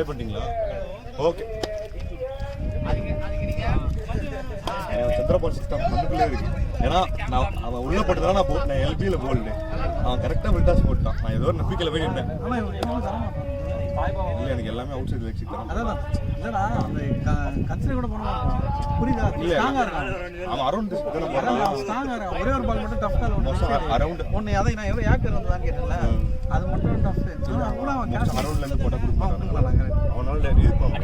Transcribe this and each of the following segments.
Play பண்ணிட்டீங்களா? Okay. Chandrapal system நமக்குள்ளே இருக்கு. ஏன்னா அவன் உள்ள போட்டதால நான் எல்பியில போல்டு. அவன் கரெக்டாக வில்டாஸ் போட்டான். நான் ஏதோ ஒரு நம்பிக்கையில் போய் நின்றேன். இல்லை எனக்கு எல்லாமே அவுட் சைடு வச்சுக்கிறேன். அவன் அரௌண்ட் ஒரே ஒரு பால் மட்டும் டஃப் தான் அரௌண்ட் ஒன்று. அதை நான் எவ்வளோ ஏக்கர் வந்ததான்னு கேட்டேன்ல, அது மட்டும் டஃப். அரௌண்ட்லேருந்து போட்டால் கொடுப்பாங்க. அவனால இருக்கும்.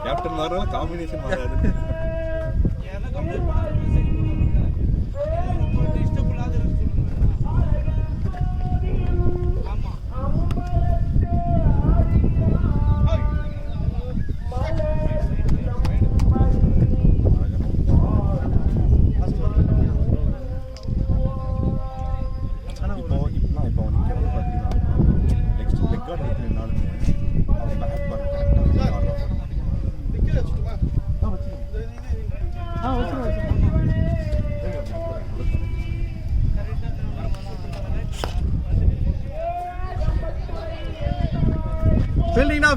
கேப்டன் மாற காம்பினேஷன் மாறாது.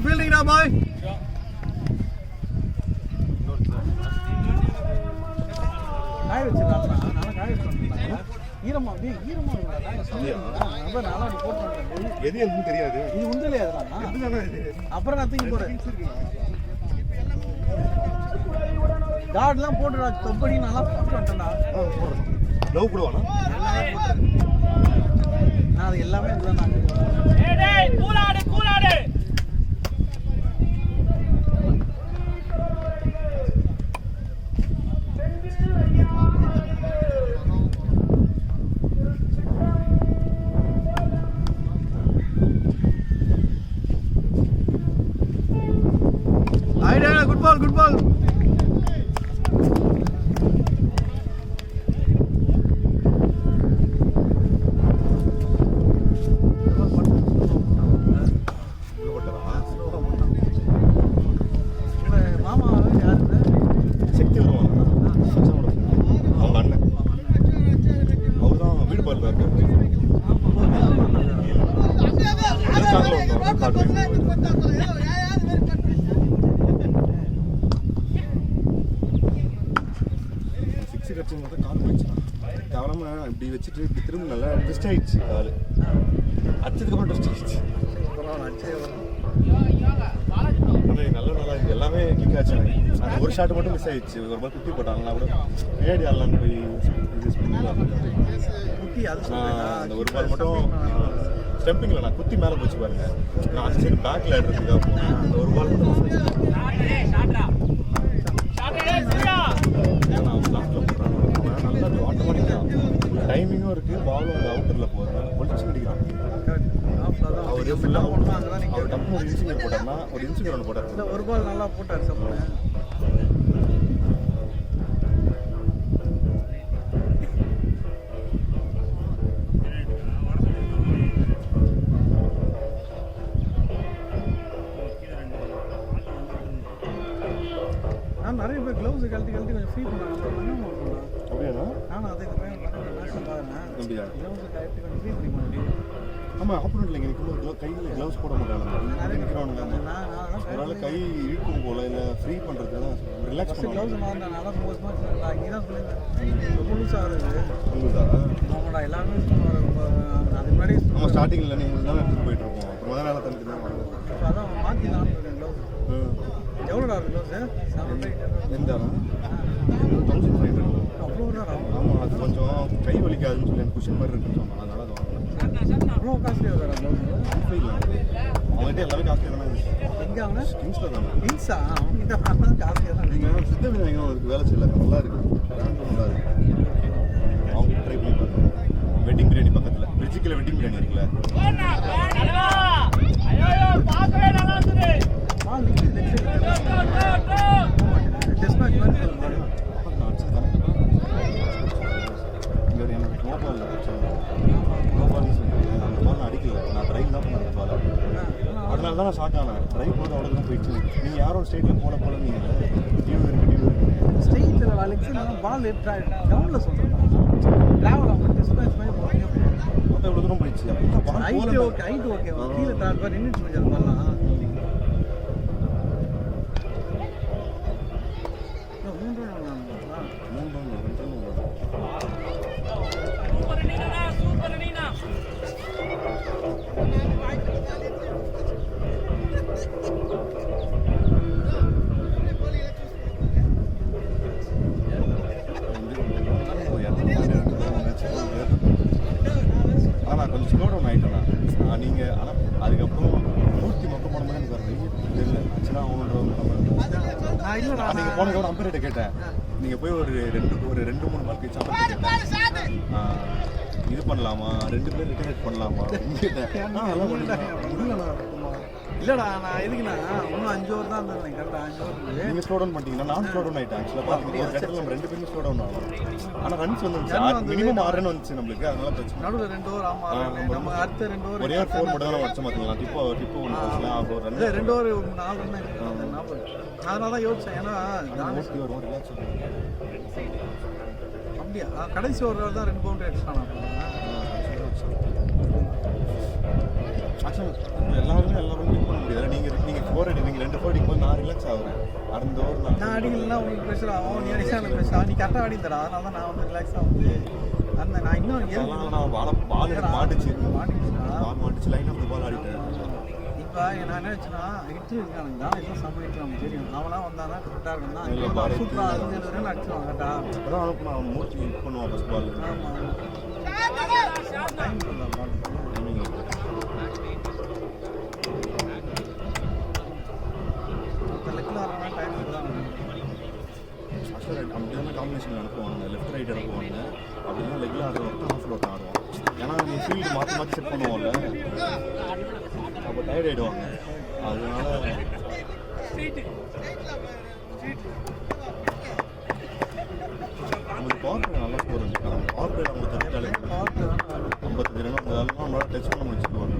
Fielding now, boy. காய் வச்சிருக்காங்க. நான் காய் வச்சிருக்கேன். ஈரமா அப்ப நாளா போட்டு வந்தேன். எது எனக்கு தெரியாது. இது உண்டலையா அதெல்லாம்? அப்புறம் நான் தூக்கி போறேன். கார்ட்லாம் போட்டுடா. தொப்படி நல்லா போட்டு வந்துட்டேன்டா. லவ் போடுவானா? நான் அது எல்லாமே இதுதான் நான். டேய் கூலாடு. Good ball. இப்படி வச்சுட்டு இப்படி திரும்ப நல்லா ட்ரெஸ்ட் ஆயிடுச்சு. கால் அடிச்சதுக்கப்புறம் ட்ரெஸ்ட் ஆயிடுச்சு. நல்லா இது எல்லாமே கிக் ஆச்சு. அந்த ஒரு ஷாட் மட்டும் மிஸ் ஆயிடுச்சு. ஒரு பால் குத்தி போட்டாங்கன்னா கூட ஏடி ஆடலான்னு போய் அந்த ஒரு பால் மட்டும் ஸ்டெம்பிங்கில் நான் குத்தி மேலே போச்சு பாருங்க. நான் அந்த சைடு பேக்கில் ஆடுறதுக்காக போனேன். அந்த ஒரு பால் மட்டும் நல்லா ஆட்டோமேட்டிக்காக டைமிங்கும் இருக்குது. பாலும் அந்த அவுட்டரில் போகிறேன் ஒழிச்சு கிடைக்கிறான். அவர் ஃபுல்லாக அவர் டப்பு ஒரு இன்சிகர் போட்டார்னா ஒரு இன்சிகர் ஒன்று போட்டார். ஒரு பால் நல்லா போட்டார். நிறைய பேர் க்ளவுஸ் கழட்டி கொஞ்சம் ஃப்ரீ பண்ணாங்க. அப்படியா? நானும் அதே ஆமாம் ஆப்போனண்ட்ல இங்கே நிற்கும்போது கையில் க்ளவுஸ் போட மாட்டாங்க. நிற்கிறவனுங்க அதனால கை இழுக்கும் போல இல்லை ஃப்ரீ பண்ணுறது தான் ரிலாக்ஸ் க்ளவுஸ் நல்லா மோசமாக இங்கே தான் சொல்லியிருந்தேன். புதுசாக வருது ஆமாடா எல்லாருமே அது முன்னாடி நம்ம ஸ்டார்டிங்கில் நீங்கள் தான் எடுத்துகிட்டு போயிட்டு இருக்கோம். அப்புறம் முதல் நாள் தனிக்கு தான் வாங்க. அதான் மாற்றி தான் க்ளவுஸ் எவ்வளோடா க்ளவுஸு? எந்த 1500. அவ்வளோ ஆமாம் அது கொஞ்சம் கை வலிக்காதுன்னு சொல்லி எனக்கு குஷன் மாதிரி இருக்குன்னு சொன்னான். அதனால அது வாங்கினேன். அவ்வளோ காஸ்ட்லியாக வர க்ளவுஸ் இல்லை அவங்ககிட்ட எல்லாமே காஸ்ட்லியாக தானே. எங்கே அவங்க கிங்ஸில் தானே. கிங்ஸா? அவங்ககிட்ட காஸ்ட்லியாக தான். நீங்கள் சித்த விநாயகம் அதுக்கு வேலை செய்யல. நல்லா இருக்குது. பிராண்டும் நல்லா இருக்குது. அவங்க ட்ரை பண்ணி பாருங்க. வெட்டிங் பிரியாணி பக்கத்தில் பிரிட்ஜுக்கில் வெட்டிங் பிரியாணி இருக்குல்ல. இங்கே எனக்கு மோபால் மோபால்னு சொல்லிட்டு அந்த பால் ஸ்டேட்ல போல நீங்க டியூ இருக்கு ஸ்ட்ரெயிட்டில் லெக்ஸில் பால் கிரவுண்டில் சொல்கிறேன் ட்ராவல் அவங்க டிஸ்டன்ஸ் மாதிரி போகிறீங்க அப்போ எவ்வளோ தூரம் போயிடுச்சு ஹைட்டு ஓகே கீழே தாக்க நின்றுட்டு கொஞ்சம் பண்ணலாம் சூப்பர் நீனா சூப்பர் நீனா ஆனால் கொஞ்சம் ஸ்லோ டவுன் ஆகிட்டேன் நீங்கள் ஆனால் அதுக்கப்புறம் 100 மொத்தம் போன மாதிரி எனக்கு தெரியல ஆக்சுவலாக அவங்களோட நீங்கள் போனதோட அம்பேர்கிட்ட கேட்டேன் நீங்கள் போய் ஒரு ரெண்டு மூணு மார்க் வச்சு அம்பேர் கேட்டேன் இது பண்ணலாமா 2 பேர் ரிட்டர்ன் பண்ணலாமா கேட்டேன் அதெல்லாம் முடியலண்ணா இல்லைடா நான் எதுக்குண்ணா இன்னும் 5 ஓவர் தான் இருந்தேன் கரெக்டாக 5 ஓவர் நீங்கள் ஸ்லோ டவுன் பண்ணிட்டீங்கன்னா நான் ஸ்லோ டவுன் ஆகிட்டேன் ஆக்சுவலாக பார்த்தீங்கன்னா ஒரு கட்டத்தில் நம்ம 2 பேருமே ஸ்லோ டவுன் ஆகும் ஆனால் ரன்ஸ் வந்துச்சு மினிமம் 6 ரன் வந்துச்சு நம்மளுக்கு அதனால பிரச்சனை நடுவில் 2 ஓவர் ஆமாம் நம்ம அடுத்த 2 ஓவர் ஒரே ஒரு 4 மட்டும் தான் வச்ச மாற்றிக்கலாம் டிப்போ ஒன்று போச்சுல ஒரு ரன் 2 ஓவர் 4 ரன் அதனால தான் யோசிச்சேன் ஏன்னா மோஸ்ட்லி ஒரு ரிலாக்ஸ் அப்படியா கடைசி ஓவர் தான் 2 பவுண்டரி அடிச்சானா ஆக்சுவலாக எல்லாரும் வின் பண்ண முடியாது நீங்கள் 4 அடிக்கிறீங்க 2 4 அடிக்கும் போது நான் ரிலாக்ஸ் ஆகுறேன் அடுத்த ஓவர் நான் அடிக்கலன்னா உங்களுக்கு ப்ரெஷர் ஆகும் நீ அடிச்சா எனக்கு ப்ரெஷர் நீ கரெக்டாக அடிந்தடா அதனால தான் நான் வந்து ரிலாக்ஸ் ஆகுது அந்த நான் இன்னும் நான் பால் மாட்டுச்சு லைன் ஆஃப் பால் ஆடிட்டேன் இப்போ நான் என்ன வச்சுன்னா ஹிட்ரு இருக்கானுங்க தான் எதுவும் சமாளிட்டு நமக்கு தெரியும் அவனாக வந்தானா கரெக்டாக இருக்குன்னா சூப்பராக 67 ரன் அடிச்சுவான் கரெக்டா அதான் அவனுக்கு நான் மூச்சு இது பண்ணுவான் ஃபஸ்ட் பால் டைம் இல்லை பால் அப்படிதான் காம்பினேஷன் அனுப்புவாங்க லெஃப்ட் ரைட் அனுப்புவாங்க அப்படின்னா லெக்கில் ஆடுறவங்க ஆஃபில் ஒருத்தன் ஆடுவான் ஏன்னா நீ ஃபீல்டு மாற்றி செட் பண்ணுவோம்ல அப்போ டயர்ட் ஆகிடுவாங்க அதனால நம்மளுக்கு பவர் பிளே நல்லா ஸ்கோர் இருந்துச்சு பவர் பிளே அவங்க தனியாலே 55 ரன் அதெல்லாம் நம்மளால டச் பண்ண முடிச்சுக்குவாங்க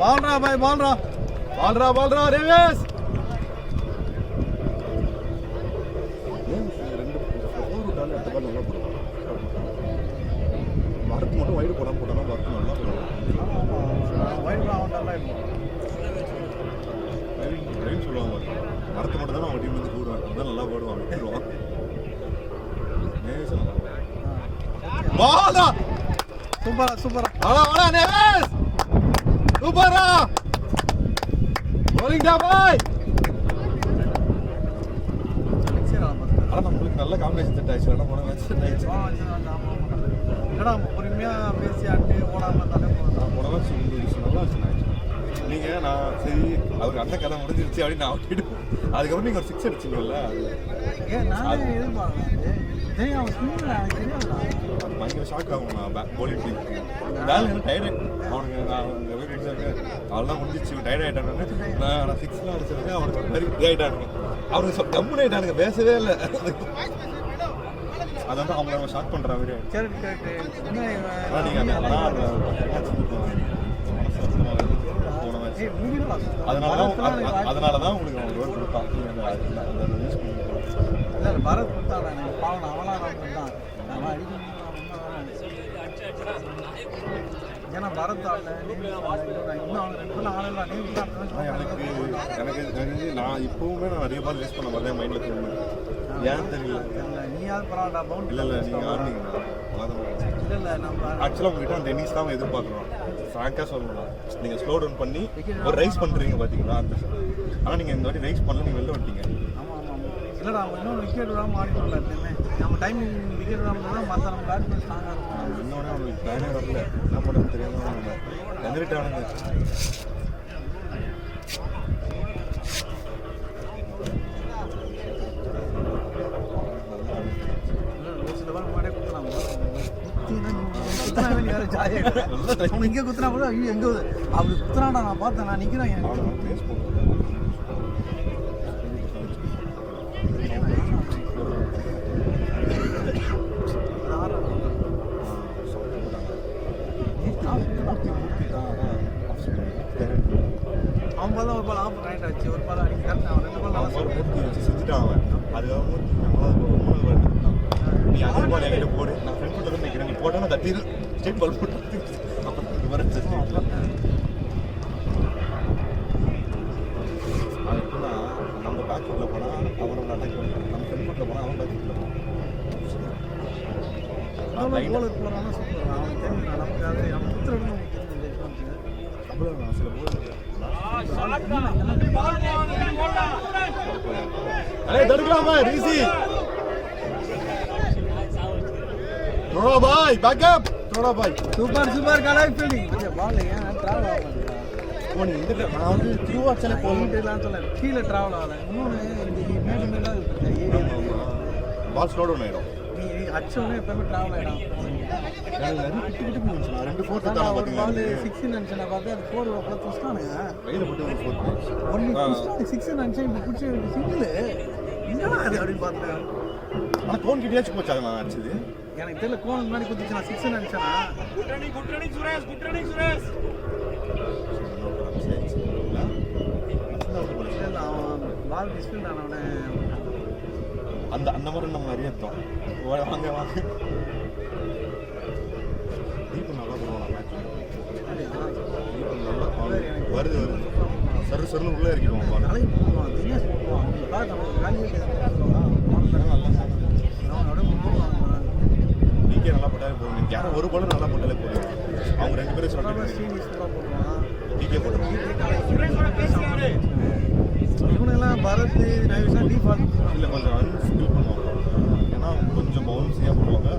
பால்ரா பாய் பால்ரா ரேவேஸ் மரத்து மட்டும் வைடு போடாமல் போட்டோம்னா மரத்து நல்லா ரயின் சொல்லுவாங்க மரத்து மட்டும் தான் அவங்க டீம் வந்து கூடுவாங்க அதுதான் நல்லா போடுவாங்க விட்டுருவான் பாலா சூப்பரா வாடா நேவேஸ் சூப்பரா bowling டா பாய் ஆனா நம்மளுக்கு நல்ல காம்பினேஷன் செட் ஆயிடுச்சு ஆனா போன மேட்ச் செட் ஆயிடுச்சு என்னடா பொறுமையா பேசி ஆட்டு ஓடாம தானே போன மேட்ச் நல்லா இருந்துச்சு நீங்கள் நான் சரி அவருக்கு அந்த கதை முடிஞ்சிருச்சு அப்படின்னு நான் விட்டுட்டு அதுக்கப்புறம் நீங்கள் ஒரு 6 அடிச்சிங்கல்ல நானே எதிர்பார்க்கிறேன் அது பயங்கர ஷாக் ஆகும் நான் போலிங் டீம் வேலை என்ன டயர்டு அவனுக்கு அவெல்லாம் முடிஞ்சிச்சு டயர்ட் ஆகிட்டானுங்க நான் 6 அடிச்சதுக்கு அவனுக்கு ஒரு மாதிரி இதாகிட்டானுங்க அவனுக்கு கம்முன்னு ஆகிட்டானுங்க பேசவே இல்லை அதான் அவங்க ஷாக் பண்ணுற மாதிரி ஆனால் அதனால தான் உங்களுக்கு அவன் ரோல் கொடுத்தான் இல்லை பரத் கொடுத்தாடா எனக்கு பாவம் அவனாக தான் அவன் அடிக்கணும் ஏன்னா பரத் ஆடல இன்னும் அவங்க 2 பேரும் ஆடலாம் எனக்கு நான் இப்போவுமே நான் நிறைய பால் வேஸ்ட் பண்ண மாதிரி தான் மைண்டில் தோணுது ஏன்னு தெரியல நீ யார் பரவாயில்ல பவுண்ட் இல்லை நீங்கள் ஆடுனீங்க இல்லை நம்ம ஆக்சுவலாக உங்ககிட்ட அந்த இன்னிங்ஸ் தான் எதிர்பார்க்குறோம் ஃப்ராங்காக சொல்லணும் நீங்கள் ஸ்லோ டவுன் பண்ணி ஒரு ரைஸ் பண்ணுறீங்க பார்த்தீங்களா அந்த ஆனால் நீங்கள் இந்த வாட்டி ரைஸ் பண்ணல நீங்கள் வெளில வந்துட்டீங்க இல்லைடா அவங்க இன்னொரு விக்கெட் விடாமல் ஆடிக்கல எப்பயுமே நம்ம டைமிங் விக்கெட் விடாமல் மற்ற நம்ம பேட்ஸ்மேன் ஸ்ட்ராங்காக இருக்கும் இன்னொன்று அவங்களுக்கு பிளானே வரல என்ன பண்ணுறது தெரியாமல் நம்ம எந்திரிட்டு ஆனுங்க இங்கே குத்துனா கூட ஐயோ எங்கே அப்படி குத்துறாடா நான் பார்த்தேன் நான் நிற்கிறேன் அவன் பால் தான் ஒரு பால் ஆஃப் ரைட் ஆச்சு, ஒரு பால் அடிக்க கரெக்ட். அவன் 2 பால் நல்லா மூர்த்தி வச்சு செஞ்சுட்டான் அவன். அதுக்காக மூர்த்தி மூணாவது பால் எடுத்துட்டான். நீ அதே பால் என்கிட்ட போடு, நான் ஃப்ரெண்ட் போட்டு தான் நிற்கிறேன், நீ போட்டா நான் தட்டிடு ஸ்டேட் பால் போட்டு அப்புறம் இது வரைச்சு. அது எப்படின்னா நம்ம பேக் ஃபுட்டில் போனால் அவனை அட்டாக் பண்ணுறான், நம்ம ஃப்ரெண்ட் ஃபுட்டில் போனால் அவன் பேக் ஃபுட்டில் போகிறான். போலர் போகிறான்னா சூப்பர். அவன் தெரியும் நமக்கு அது நம்ம சுற்றுறது அப்புறம் சில போல் தடுக்கலாமா ஈஸி थोड़ा भाई बैकअप थोड़ा भाई சூப்பர் கலாய் ஃபீல்டிங். பால் ஏன் டிராவல் ஆகுது? போனி இந்த நான் வந்து திருவாச்சல போயிட்டுலாம் சொல்ல கீழே டிராவல் ஆகல. இன்னொன்று இந்த மேடு மேடாக பால் ஸ்லோ டவுன் ஆயிடும். நீ அச்சோன்னே எப்பவுமே டிராவல் ஆகிடும். ரெண்டு ஃபோர்த்து ஒரு தான் பால் 6 நினச்சேன் பார்த்து அது 4 அப்புறம் புஷ்டானுங்க. கையில் போட்டு ஒரு ஃபோர்த்து ஒன்று புஷ்டானு 6 நினச்சேன். இப்போ பிடிச்சி சிங்கிள் என்னடா அது அப்படின்னு பார்த்தேன். ஆனால் கோன் கிட்டேயாச்சும் போச்சு அதை நான் அடிச்சது. எனக்கு தெரியல கோன் முன்னாடி குதிச்சு நான் 6 நினச்சேன்னா. Good running Suresh. அவன் பால் டிஸ்பிள் ஆனவனே அந்த அந்த மாதிரி நம்ம நிறைய எடுத்தோம். வாங்க வாங்க தீபம் நல்லா போடுவாங்க மேட்ச். தீபம் நல்லா வருது சரு சருன்னு உள்ளே இறக்கிடுவான் பால். நாளைக்கு போடுவான் தினேஷ் போடுவான். நமக்கு வேலையே டிகே நல்லா போட்டாலே போதும். யாரும் ஒரு பாலும் நல்லா போட்டாலே போதும். அவங்க 2 பேரும் சொல்கிறாங்க டிகே போட்டுருவாங்க. இவனுங்கெல்லாம் பரத் நைவிஷா டிஃபால்ட் இல்லை கொஞ்சம் அன்ஸ்கில் பண்ணுவாங்க. ஏன்னா கொஞ்சம் பவுன்ஸியாக போடுவாங்க.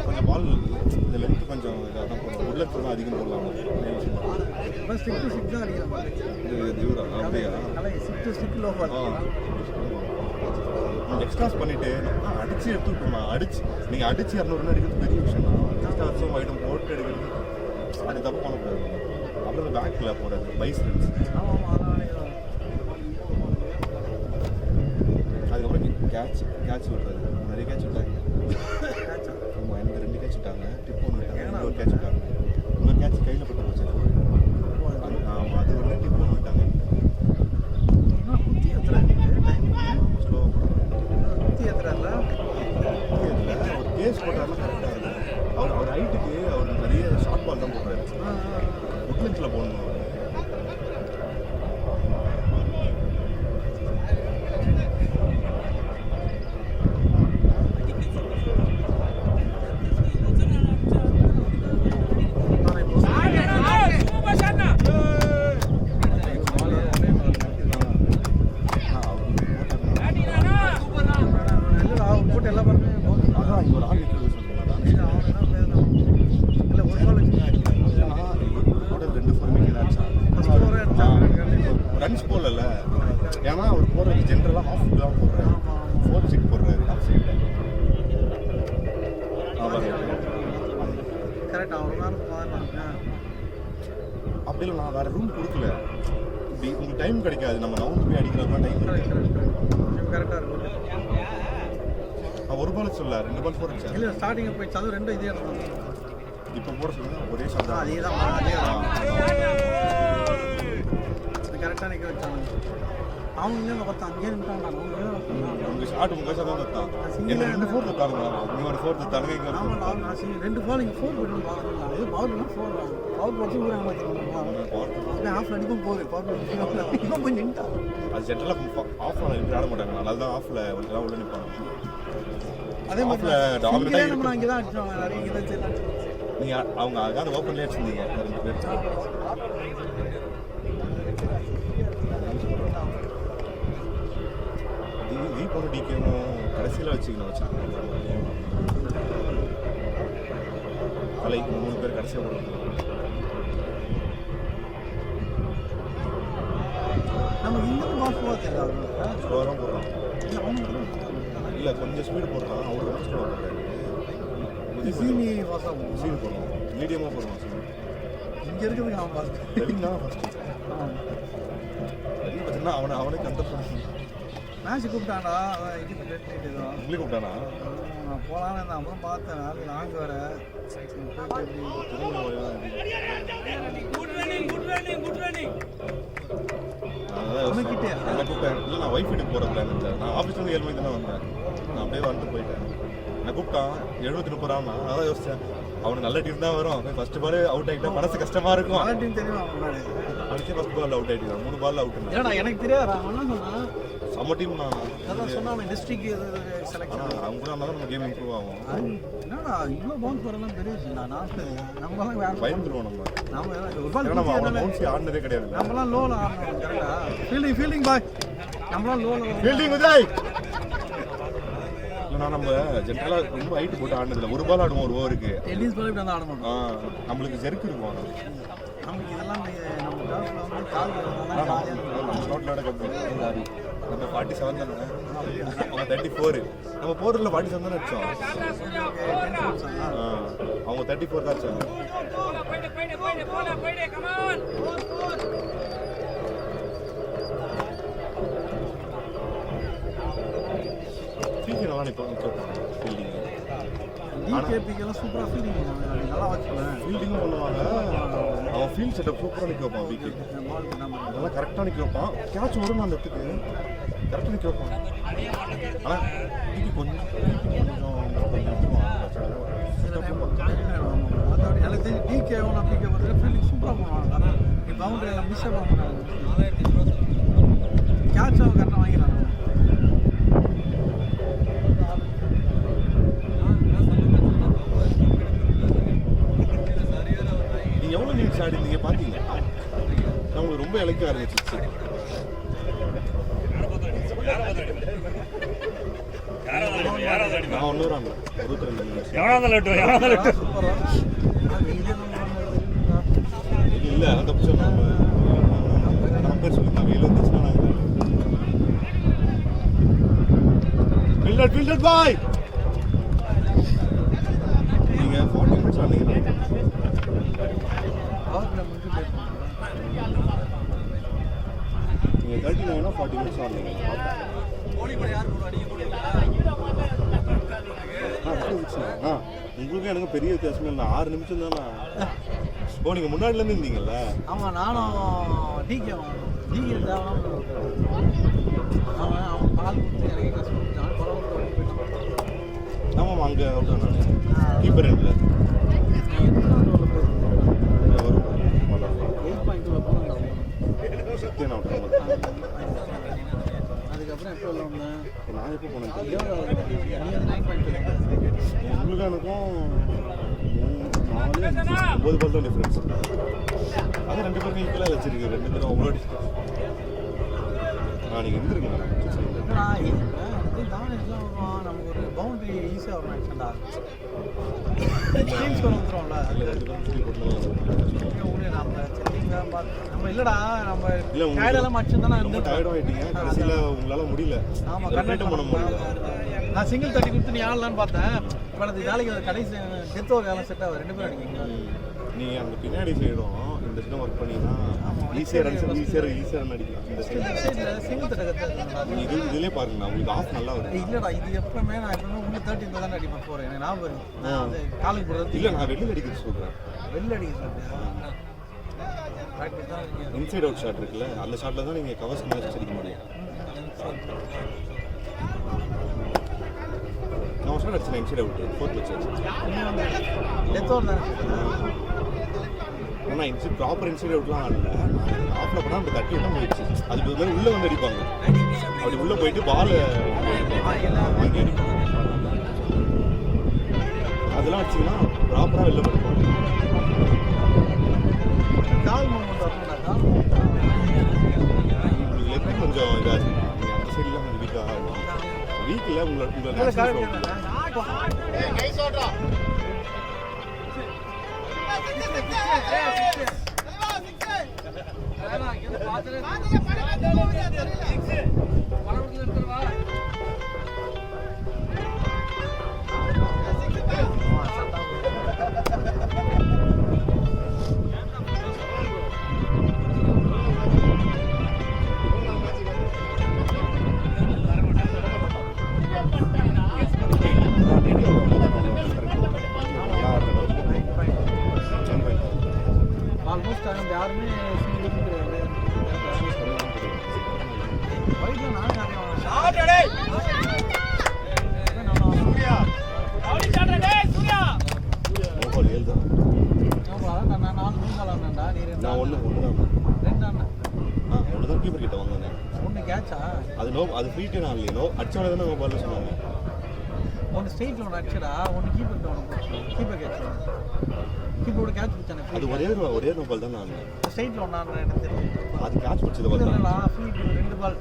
கொஞ்சம் பால் இந்த லென்த்து கொஞ்சம் இதாக தான் போடுவாங்க. உள்ள கூட அதிகம் போடலாம். ஸ்டிக் டு ஸ்டிக் தான் அடிக்கிறான். இது தூரம் அப்படியா stick to stick low ball extras பண்ணிவிட்டு அடித்து எடுத்துக்கிட்டோமா அடிச்சு நீங்கள் அடித்து 200 ரன் அடிக்கிறது பெரிய விஷயம் தான். எக்ஸ்ட்ராஸும் ஐட்டம் போட்டு எடுக்கிறது அது தப்பு பண்ணக்கூடாது. அப்புறம் இந்த பேக்கில் போடுறது பைஸ் ரன்ஸ். அதுக்கப்புறம் கேட்ச் விடுறது. நிறைய கேட்ச் விட்டாங்க. ஆமாம் எனக்கு 2 கேட்ச் விட்டாங்க. டிப் ஒன்று விட்டாங்க. ஒரு கேட்ச் விட்டாங்க. இன்னொரு கேட்ச் கையில் போட்டு போச்சு. ஆமாம் அது ஒன்று டிப் ஒன்று விட்டாங்க. ஒரு கேஸ் போட்டாலும் கரெக்டாக இருக்கும். அவர் ஹைட்டுக்கு அவர் நிறைய ஷார்ட் பால் தான் போடுறாரு. உட்லென்ஸில் போடணும். போட்டு எல்லா பாருமே அதான் இங்கே ஒரு ஆள் இருக்கிறது ரன்ஸ் போடல. ஏன்னா அவர் போடுறது ஜென்ரலாக ஆஃப் தான் போடுறாரு. 4 சிக் போடுறாரு ஆஃப் சைடில். கரெக்ட். அவ்வளோ அப்படி இல்லை நான் வேறு ரூம் கொடுக்கல. இப்படி உங்களுக்கு டைம் கிடைக்காது. நம்ம நவுந்து போய் அடிக்கிறதுலாம் டைம் கிடைக்காது. கரெக்டாக இருக்கும். நான் ஒரு பால் சொல்ல 2 பால் போடுறேன். இல்லை ஸ்டார்டிங் போய் சதுரம் 2 இதே இருக்கும். இப்போ போட சொல்லுங்க ஒரே ஷாட் தான். அதே தான் கரெக்டாக நிற்க வச்சாங்க. அவங்க இங்கே பார்த்தா அங்கேயே நின்ட்டாங்க. உங்கள் ஷாட் உங்கள் ஷாட் தான் தத்தான். என்ன 2 4 தத்தானுங்களா? நீங்கள் ஒரு 4 தத்தானுங்க. இங்கே ஆமாம் நான் 2 பால் இங்கே 4 போய்ட்டு பார்க்கணும். இது பவுல்னா 4 பவுல் போட்டு ஊராங்க பார்த்துருவாங்க. ஆஃப் அடிக்கும் போகுது பவுல் போய் நின்ட்டா. அது ஜென்ரலாக ஆஃப் இப்படி ஆட மாட்டாங்க. நல்லா தான் ஆஃபில் எல்லாம் உள்ள நிற்பாங்க. அதே மாதிரி நம்ம அங்கே தான் அடிச்சோம். நிறைய இங்கே தான் சரி. நீங்கள் அவங்க அதான் ஓப்பன்லேயே வச்சுருந்தீங்க 2 பேர். போன டிகேவும் கடைசியில் வச்சுக்கணும் தலைக்கு 3 பேர் கடைசியாக போடுவாங்க. நம்ம இன்னும் ஸ்லோவாக ஸ்லோவாக போடுறோம். இல்லை கொஞ்சம் ஸ்பீடு போடுறான். அவர் ரொம்ப ஸ்லோவாக போடுறாரு. சீனி போடுறோம். மீடியமாக போடுறோம். இங்கே இருக்கிறதுக்கு அவன் ஃபஸ்ட்டு ரவின் தான் ஃபஸ்ட்டு. ரவி பார்த்தீங்கன்னா அவனுக்கு அந்த மேட்ச் கூப்பிட்டான்டா அவன் இதுக்கு டெட் நைட் ஏதோ உங்களுக்கு கூப்பிட்டானா நான் போகலான்னு இருந்தேன் அப்புறம் பார்த்தேன் வேலை லாங் வேறு என்ன கூப்பிட்டேன் இல்லை நான் ஒய்ஃப் வீட்டுக்கு போகிற பிளான் இருந்தேன் நான் ஆஃபீஸ்லேருந்து 7 மணிக்கு தானே வந்தேன் நான் அப்படியே வந்துட்டு போயிட்டேன் என்ன கூப்பிட்டான் 730 ரூபான்னா அதான் யோசிச்சேன் அவனுக்கு நல்ல டீம் தான் வரும் ஃபர்ஸ்ட் பால் அவுட் ஆகிட்டா மனசு கஷ்டமா இருக்கும் நல்ல டீம் தெரியுமா முன்னாடி அடிச்சு ஃபர்ஸ்ட் பால் அவுட் ஆகிட்டான் 3 பால் அவுட் இல்லைடா எனக்கு தெரியாது அவன் என்ன சொன்னான் செம்ம டீம் நான் அதான் சொன்னான் டிஸ்ட்ரிக்ட் செலக்ஷன் அவங்க கூட இருந்தால் நம்ம கேம் இம்ப்ரூவ் ஆகும் என்னடா இவ்வளோ பவுன்ஸ் வரலாம் பெரிய விஷயம் நான் நாட்டு நம்மளாம் வேற பயந்துருவோம் நம்ம ஒரு நம்ம பால் பவுன்ஸ் ஆடினதே கிடையாது நம்மளாம் லோவில் ஆடணும் கரெக்டா ஃபீல்டிங் பாய் நம்மளாம் லோவில் ஃபீல்டிங் விஜய் இல்லைனா நம்ம ஜென்ரலாக ரொம்ப ஹைட்டு போட்டு ஆடினதில்ல ஒரு பால் ஆடுவோம் ஒரு ஓவருக்கு டென்னிஸ் பால் இப்படி வந்து ஆட மாட்டோம் நம்மளுக்கு ஜெருக்கு இருக்கும் நமக்கு இதெல்லாம் நம்ம டர்ஃபில் வந்து கால் ஜாலியாக நம்ம ஸ்லோட்டில் ஆட கம்மி நம்ம 47 தானே அவங்க 34 நம்ம போரில் 47 தானே வச்சோம் அவங்க 34 தான் வச்சாங்க நல்லா நிற்கும் ஃபீல்டிங் டிகேபிக்கெல்லாம் சூப்பராக ஃபீல்டிங் பண்ணுவாங்க நல்லா வச்சுக்கலாம் ஃபீல்டிங்கும் பண்ணுவாங்க அவன் ஃபீல்ட் செட்டப் சூப்பராக நிற்க வைப்பான் வீக்கு அதெல்லாம் கரெக்டாக நிற்க வைப்பான் கேட்ச் வரும் அந்த இடத்துக்கு கரெக்டாக நிற்க வைப்பான் ஆனால் வீக்கு கொஞ்சம் எனக்கு தெரிஞ்சு டிகேவும் நான் பிகே பார்த்துட்டு ஃபீல்டிங் சூப்பராக பண்ணுவாங்க நீ பவுண்டரியில் மிஸ் பண்ண மாட்டாங்க கேட்ச் அவன் கரெக்டாக வாங்கிடுறாங்க எவ்வளோ நீட்ஸ் ஆடி இருந்தீங்க பார்த்தீங்க நான் உங்களுக்கு ரொம்ப இலக்க ஆரம்பிச்சிச்சு நான் 1 ரன் 22 நிமிஷம் இல்லை அந்த பட்சம் நம்ம பேர் சொல்லியிருந்தேன் வெயில் வந்துச்சுன்னா ஃபீல்டட் பாய் நீங்கள் 40 மினிட்ஸ் ஆனீங்கன்னா நீங்கள் 39 40 மினிட்ஸ் ஆனீங்க உங்களுக்கு எனக்கு பெரிய வித்தியாசமே இல்லை 6 நிமிஷம் தானே ஓ நீங்கள் முன்னாடிலேருந்து இருந்தீங்கல்ல ஆமாம் நானும் டிகே தேவலாம் அவன் பால் கொடுத்து எனக்கு கஷ்டம் ஆமாம் அங்கே அவுட் நான் கீப்பர் எண்டில் சத்தியம் அவுட் அதுக்கப்புறம் எப்போ வந்தேன் நான் எப்போ போனேன் உங்களுக்கு எனக்கும் 9 பால் தான் டிஃப்ரென்ஸ் அது 2 பேருக்கும் ஈக்குவலாக வச்சிருக்கு 2 பேரும் அவ்வளோ நீங்கள் இருந்துருங்க நமக்கு ஒரு பவுண்டரி ஈஸியாக வரும் ஆக்சுவலா டீம்ஸ் வந்துடும்ல நம்ம இல்லடா நம்ம டயர்டெல்லாம் மச்சம் தானே ரொம்ப டயர்ட் ஆகிட்டீங்க கடைசியில் உங்களால் முடியல ஆமாம் கரெக்டாக பண்ண முடியல நான் சிங்கிள் 30 கொடுத்து நீ ஆடலான்னு பார்த்தேன் இப்போ அது வேலைக்கு கடைசி டெத் ஓவர் வேலை செட் ஆகும் 2 பேரும் அடிக்கிங்க நீங்கள் அந்த பின்னாடி சைடும் இந்த சைடும் ஒர்க் பண்ணிங்கன்னா ஈஸியாக ரன் அடிக்கலாம் இந்த சைடில் சிங்கிள் தட்டை இதுலேயே பாருங்கண்ணா உங்களுக்கு ஆஃப் நல்லா வரும் இல்லைடா இது எப்பவுமே நான் எப்பவுமே உள்ள 13 தானே அடிப்பேன் போகிறேன் எனக்கு ஞாபகம் இருக்கு காலுக்கு போடுறது இல்லை நான் வெளியில் அடிக்க சொல்கிறேன் வெளில அடிக்க சொல்லிட்டேன் இன்சைட் அவுட் ஷாட் இருக்குல்ல அந்த ஷாட்டில் தான் நீங்கள் கவர்ஸ் மேட்ச் அடிக்க முடியும் நான் ஷாட் அடிச்சேன் இன்சைட் அவுட் 4th வச்சு டெத் ஓவர் தானே ஆனால் இன்சைட் ப்ராப்பர் இன்சைட் அவுட்லாம் ஆடல ஆஃபில் போனால் அந்த தட்டி விட்டால் போயிடுச்சு அதுக்கு ஒரு மாதிரி உள்ளே வந்து அடிப்பாங்க அப்படி உள்ளே போயிட்டு பால் வாங்கி அடிப்பாங்க அதெல்லாம் அடிச்சிங்கன்னா ப்ராப்பராக வெளில போயிருப்பாங்க உங்களுக்கு லெஃப்ட் கொஞ்சம் இதாக இருக்கு நீங்கள் அந்த சைட்லாம் கொஞ்சம் வீக்காக வீக்கில் உங்களை ஆல்மோஸ்ட் நம்ம யாருமே சீக்கிரம் கிடையாது. ஒயிட்டில் நானே நிறைய ஷாட் டேய் சூர்யா ரவுடி ஷாட் டேய் சூர்யா நோபால் 7 தான். நான் 4 மூணு பால் ஆனேன்டா. நீ நான் ஒன்று தான். 2 ஆனேன். ஒன்று தான் கீப்பர் கிட்ட வாங்கினேன். 1 கேட்சா? அது ஃப்ரீ டேன் ஆகலையோ அடிச்சவனே தானே நோபால்னு சொன்னாங்க. 1 ஸ்ட்ரெயிட்டில் 1 அடிச்சடா, 1 கீப்பர் போச்சு. கீப்பர் கேட்ச், கீப்பரோட கேட்ச் பிடிச்சானே. அது ஒரே நோபால் தான் நான் ஸ்ட்ரெயிட்டில் 1 ஆனேன் எனக்கு தெரியும். அது கேட்ச் பிடிச்சது இல்லை பார்த்தா இல்லைடா, ஃப்ரீ 2 பால்.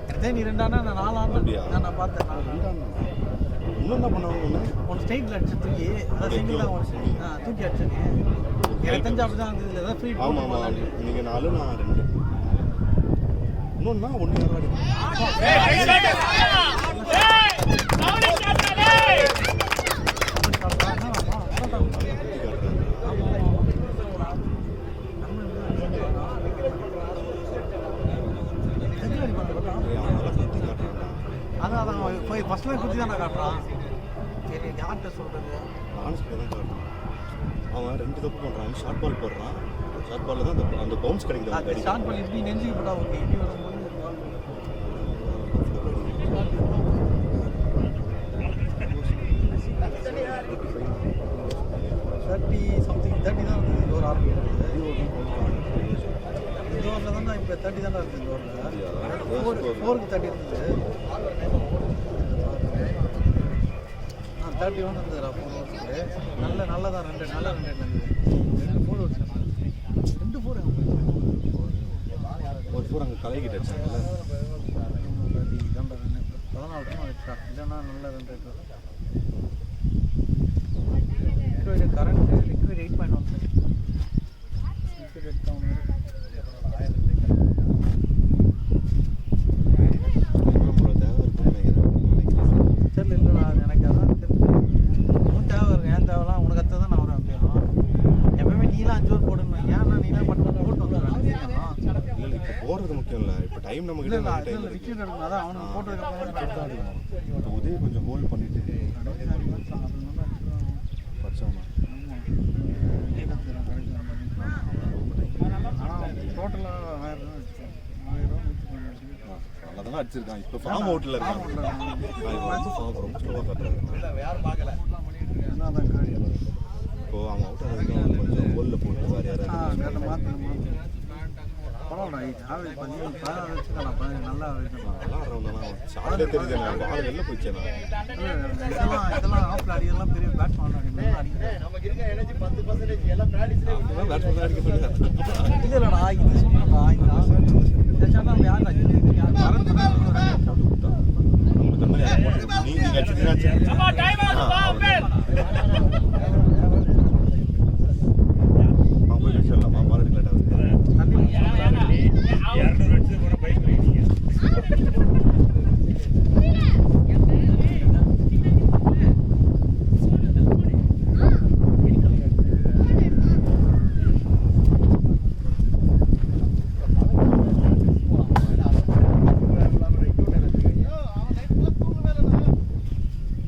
எனக்கு நீ 2 ஆனா நான் 4 ஆனேன். அப்படியா? நான் பார்த்தேன். இன்னும் என்ன பண்ணாங்க? 1 ஸ்ட்ரெயிட்டில் அடிச்சு தூக்கி, அதான் சிங்கிளாக தூக்கி அடிச்சேன். எனக்கு தெரிஞ்சு அப்படி தான் இருந்தது. ஏதாவது ஃப்ரீ ஆமாம் ஆமாம், நீங்கள் 4 நான் 2. இன்னொன்னா 1 யாரும் அடி டேய் ஷாட் டேய் ரவுடி ஷாட் டேய் அதான் போய் ஃபர்ஸ்ட்ல குத்தி தானே காட்டுறான். சரி யார்கிட்ட சொல்றது? ஆனஸ்ட் தான் காட்டுறான். அவன் 2 தப்பு பண்ணுறான். ஷார்ட் பால் போடுறான். ஷார்ட் பாலில் தான் அந்த பவுன்ஸ் கிடைக்குது. அது ஸ்டார்ட் பண்ணி இப்படி நெஞ்சுக்கு போட்டா ஓகே. இப்படி வரும்போது 30 தான் இருந்தது. இந்த ஒரு ஆரம்பிக்கிறது இந்த ஓவரில் தான் இப்போ 30 தானே இருக்குது. இந்த ஓவரில் 4க்கு 30 இருந்தது. 31 இருந்ததுடா 4 ஓவர்ஸுக்கு. நல்லதான் 2 நல்ல 2 இருந்தது. 2 4 ஓவர்ஸ் 2 4 ஒரு பூரா அங்கே கலைக்கிட்ட அடிச்சாங்கல்ல. 14 ரன் ஆயிடுச்சா? இல்லைன்னா நல்ல 2 லிக்விட் கரண்ட் லிக்விட் 8.1 லிக்விட் எடுத்தவங்க சரி இல்லைடா, அது எனக்கு அதான் தெரிஞ்சு. உன் தேவை இருக்கு, என் தேவைலாம் உனக்கு அத்தை தான் நான் வரேன். அப்படின்னா எப்பவுமே நீலாம் 5 ஓவர் போடணும். ஏன்னா நீலாம் மட்டும் போட்டு வந்துடுறேன். இல்லை இப்போ போடுறது முக்கியம் இல்லை. இப்போ டைம் நம்ம கிட்ட இல்லை டைம் இல்லை விக்கெட் எடுக்கணும். அதான் அவனுக்கு போட்டதுக்கு அப்புறம் இப்போ உதவி கொஞ்சம் ஹோல்ட் பண்ணிட்டு படிச்சோம்னா டோட்டலாக 1000 நல்லா தானே அடிச்சிருக்கான். இப்போ ஃபார்ம் அவுட்டில் இருக்கான். ரொம்ப ஸ்லோவாக காட்டுறாரு. இப்போ அவன் அவுட் ஆகிறதுக்கு கொஞ்சம் ஹோலில் போட்டு வேறு யாராவது நல்லா ஆடுறவன் சாப்பிட்டே தெரியுது. நான் பால் வெளில போயிச்சேன். இதெல்லாம் ஆஃப்ல அடிக்கலாம் பெரிய பேட்ஸ்மேன் பேட்ஸ்மேன் அடிக்க சொல்லி இல்லைடா, இது சொன்னா இந்த சாட்டா யார் நீங்க அடிச்சீங்கன்னா அம்மா டைம் ஆகுது வா அப்பேல் அவன் போய் வச்சிடலாமா? பால் எடுக்க லேட்டாக தண்ணி 200 அடிச்சு போற பைக் பண்ணிட்டீங்க.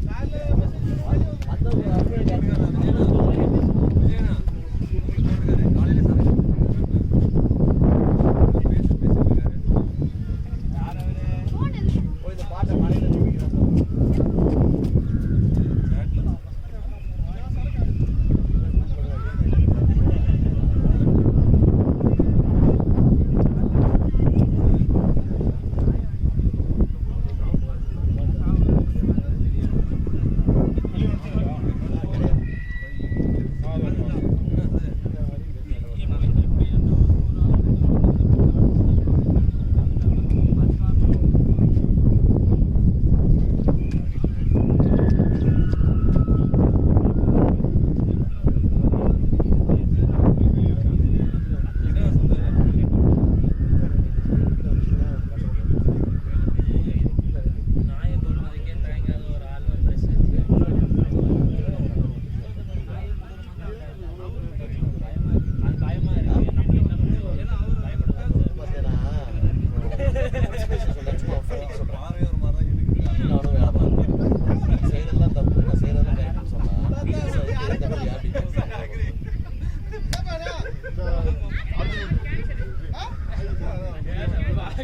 மேலே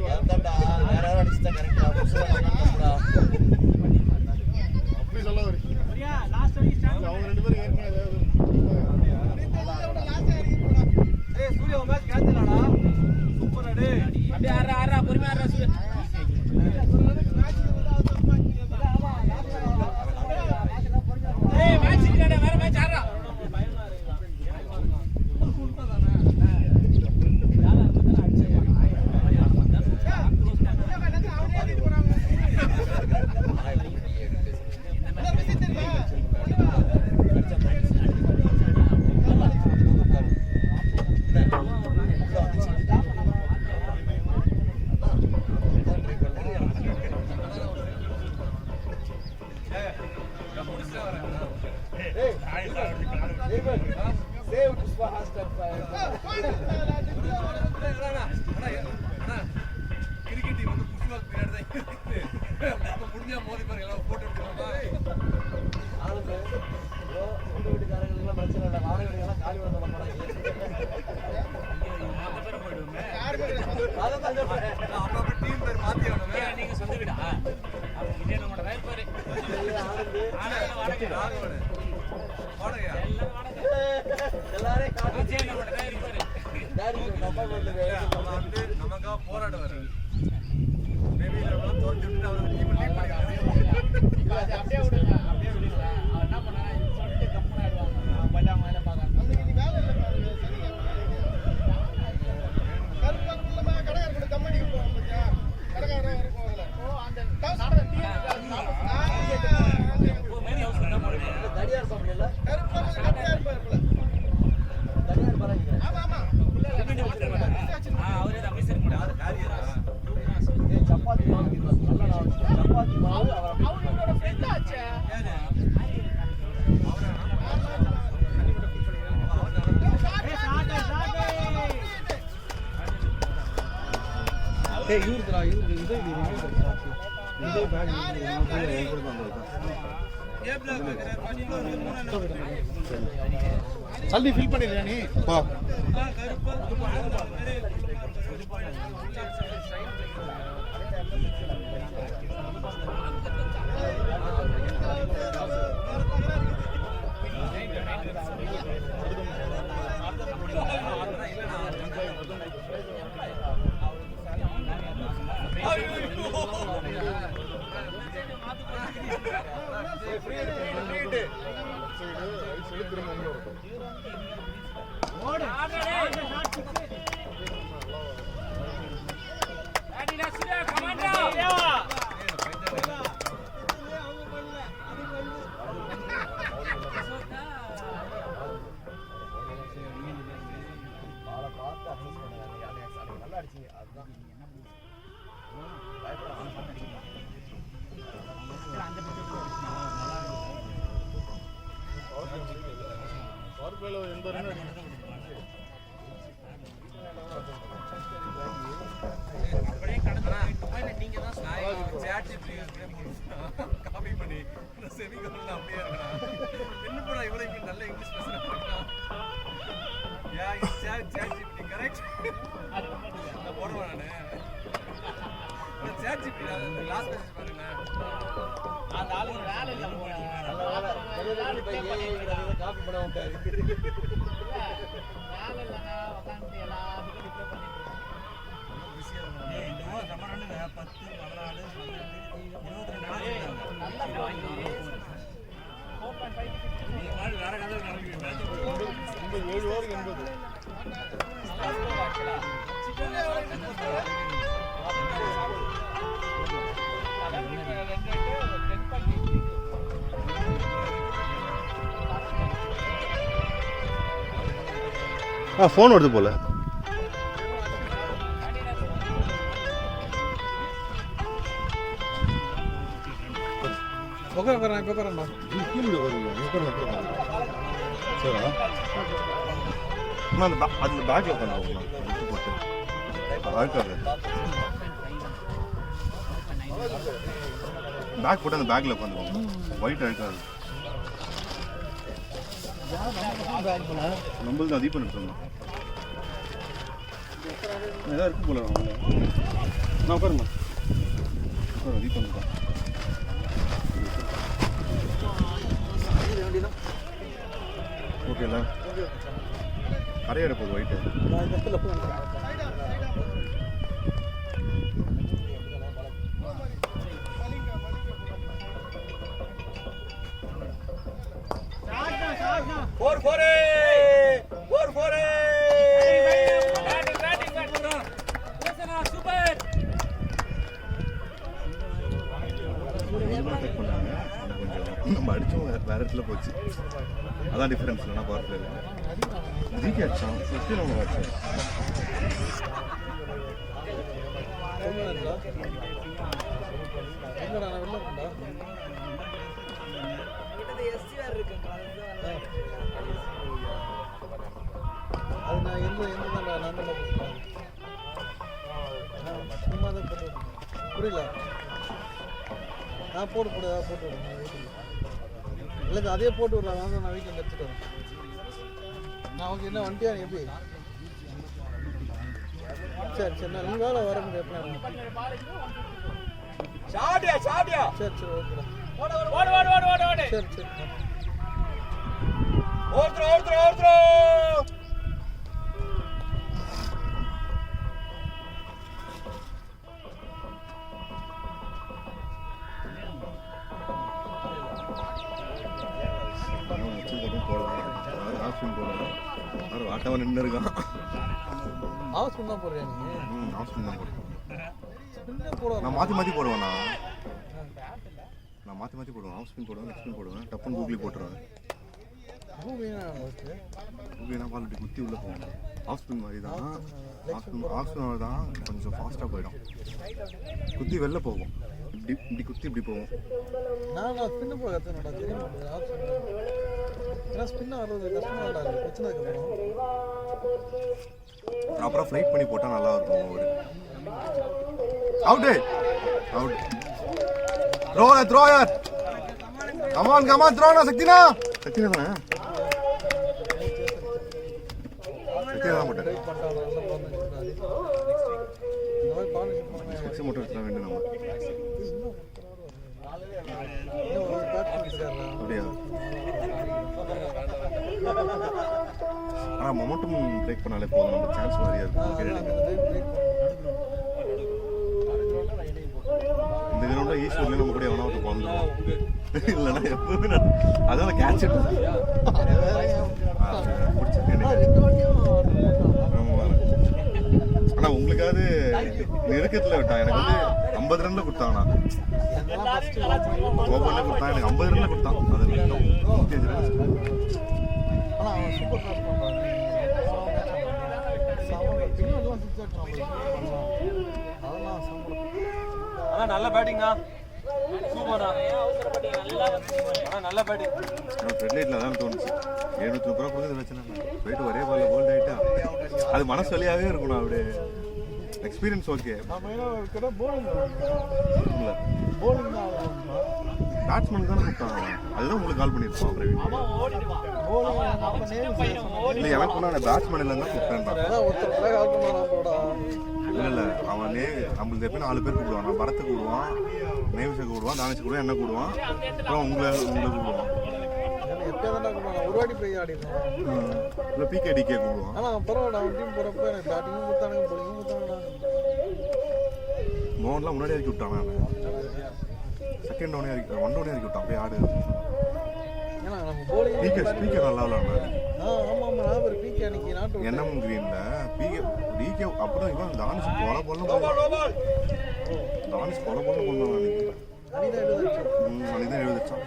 அதான்டா, வேற யாரும் அடிச்சுட்டா கரெக்டா அப்படி சொல்ல வரீங்க அவங்க 2 பேரும் ஏற்கனவே ஏய் சூர்யா உன் மேட்ச் கேட்சலடா சூப்பரா டேய் அப்படியே ஆறா பொறுமையா ஆறா சூர்யா ஏய் மேட்ச் இல்லடா வேற மேட்ச் ஆறா நீங்க சொந்த வீடா இதே நம்ம ரைட் பாரு எல்லாரும் காட்டு நம்ம ரைட் பாரு டாடி நம்ம வந்து நமக்கா போராடுவாரு மேபி இதெல்லாம் தோத்து விட்டு அவர் டீம் லீட் பண்ணிடுவாரு அப்படியே விடுங்க அவன் என்ன பண்ணா சொல்லிட்டு கம்பெனி ஆடுவாங்க பட்டாங்க வேலை பார்க்கறாங்க தடியார் சாப்பிடல தடியார் பரவாயில்லை அவரே அமைச்சர் யாரு காரியரா ஏய் சப்பாத்தி மாவு நல்ல நாள் சப்பாத்தி மாவு அவரோட ஃப்ரெண்ட் ஆச்சே ஏய் இவருடா இவரு இந்த இந்த பேக் சல்லி ஃபில் பண்ணிடுறியா நீ பா காப்பி பண்ணி செமிகோல்ல அப்படியே இருக்கா என்ன பண்ண இவ்வளவு நல்ல இங்கிலீஷ் பேசுறாங்க ya is ChatGPT correct நான் போடுவேன் நான் சாட் ஜிபிடி லாஸ்ட் மெசேஜ் பாருங்க அந்த ஆளு வேலை இல்ல காப்பி பண்ண விட்டாரு வேலை இல்லங்க உட்கார்ந்து எல்லாத்துக்கும் ரிப்பேர் பண்ணிட்டு இந்த ஊர் சமரன்னு 10 14 ஃபோன் வருது போல உட்காரேன் இப்போ உட்காரேன்டா சரிடா அந்த அதில் பேக்கில் உட்காந்து போட்டு அழுக்காது பேக் போட்டு அந்த பேக்கில் உட்காந்துக்கோங்க ஒயிட் அழுக்காது நம்மளுக்கு அதிகம் பண்ணிட்டு ஏதாவது இருக்கு போல நான் உட்காருங்க ரீ பண்ணுறேன் ஓகேல கரையாட போகுது ஒயிட்டு நம்ம அடிச்சோம் வேற இடத்துல போச்சு அதான் டிஃபரன்ஸ் இல்லைனா பவர் பிளேல ஜிகே அடிச்சான் 50 நம்ம அடிச்சோம் புரியல போட்டு இல்லை அதே போட்டு விடலாம் நான் வீட்டில் எடுத்துட்டு வரேன் நான் ஓகே என்ன வந்துட்டியா நீ எப்படி சரி நான் நீ வேலை வர முடியும் சரி ஓகேடா சரி ஆட்டவன் நின்று இருக்கான் அவன் தான் போடுறியா நீ அவன் தான் போடுவேன் நான் மாற்றி போடுவேண்ணா நான் மாற்றி போடுவேன் ஆஃப் ஸ்பின் போடுவேன் நெக்ஸ்ட் ஸ்பின் போடுவேன் டப்புன்னு கூகுளி போட்டுருவேன் கூகுளினா பால் இப்படி குத்தி உள்ளே போவேன் ஆஃப் ஸ்பின் மாதிரி தான் ஆஃப் ஸ்பின் தான் கொஞ்சம் ஃபாஸ்ட்டாக போயிடும் குத்தி வெளில போகும் இப்படி குத்தி இப்படி போகும் நான் ஸ்பின்னு போக கற்றுனடா தெரியும் ஏன்னா ஸ்பின் ஆடுறது கஷ்டமாக இருக்கு பிரச்சனைக்கு அப்புறம் ஃப்ளைட் பண்ணி போட்டால் நல்லா இருக்கும் ஒரு அவுட் த்ரோயர் கமான் த்ரோனா சக்தினா தானே சக்தினா போட்டேன் ஸ்பெக்ஸ் மட்டும் எடுத்துலாம் வேண்டும் நம்ம அப்படியா ஆனால் மொமெண்டம் பிரேக் பண்ணாலே போதும் நம்ம சான்ஸ் நிறையா இருக்கும் இந்த கிரௌண்ட்ல ஈஸ்வர்ல நம்ம கூட எவனா விட்டு வந்துடும் இல்லைன்னா எப்பவுமே அதான் கேட்ச் ஆனா உங்களுக்காவது நெருக்கத்துல விட்டான் எனக்கு வந்து 50 ரன்ல கொடுத்தாங்கண்ணா ஓபன்ல கொடுத்தான் எனக்கு 50 ரன்ல கொடுத்தான் அது 125 ரன் நல்ல பேட்டிங்கா சூப்பரா நல்ல பேட்டிங் ரெட் லைட்ல தான் தோணுச்சு 730 ரூபா கொடுத்து வச்சுனா போயிட்டு ஒரே பால்ல போல்ட் ஆயிட்டா அது மனசு வலியாவே இருக்கணும் அப்படியே எக்ஸ்பீரியன்ஸ் ஓகே பேட்ஸ்மேன் தானே கொடுத்தாங்க அதுதான் உங்களுக்கு கால் பண்ணியிருப்பான் இல்லை எனக்கு நான் பேட்ஸ்மேன் இல்லைன்னா கூப்பிட்டேன் இல்லை அவன் நம்மளுக்கு எப்பயும் 4 பேர் கூப்பிடுவான் நான் பரத்தை கூடுவான் நேவிசை கூடுவான் தானிஷை கூடுவான் என்ன கூடுவான் அப்புறம் உங்களை கூடுவான் ஒரு வாட்டி போய் ஆடிருக்கேன் இல்லை பிகேடிகே கூடுவான் ஆனால் பரவாயில்ல அவன் டீம் போகிறப்ப எனக்கு பேட்டிங்கும் கொடுத்தானுங்க போலிங்கும் கொடுத்தாங்கடா மோகன்லாம் முன்னாடி இறக்கி விட்டான் நான் செகண்ட் டவுனே இறக்கி 1 டவுனே இறக்கி விட்டான் போய் ஆடு ஏன்னா நம்ம போலிங் பிகே நல்லா விளாட்றான் ஆமாம் நான் ஒரு பிகே அன்னைக்கு நாட்டு என்எம் கிரீனில் பிகே அப்புறம் இவன் தானிஷ் கொலை போடணும் தானிஷ் கொலை போடணும் கொண்டான் அன்னைக்கு எழுதிச்சான்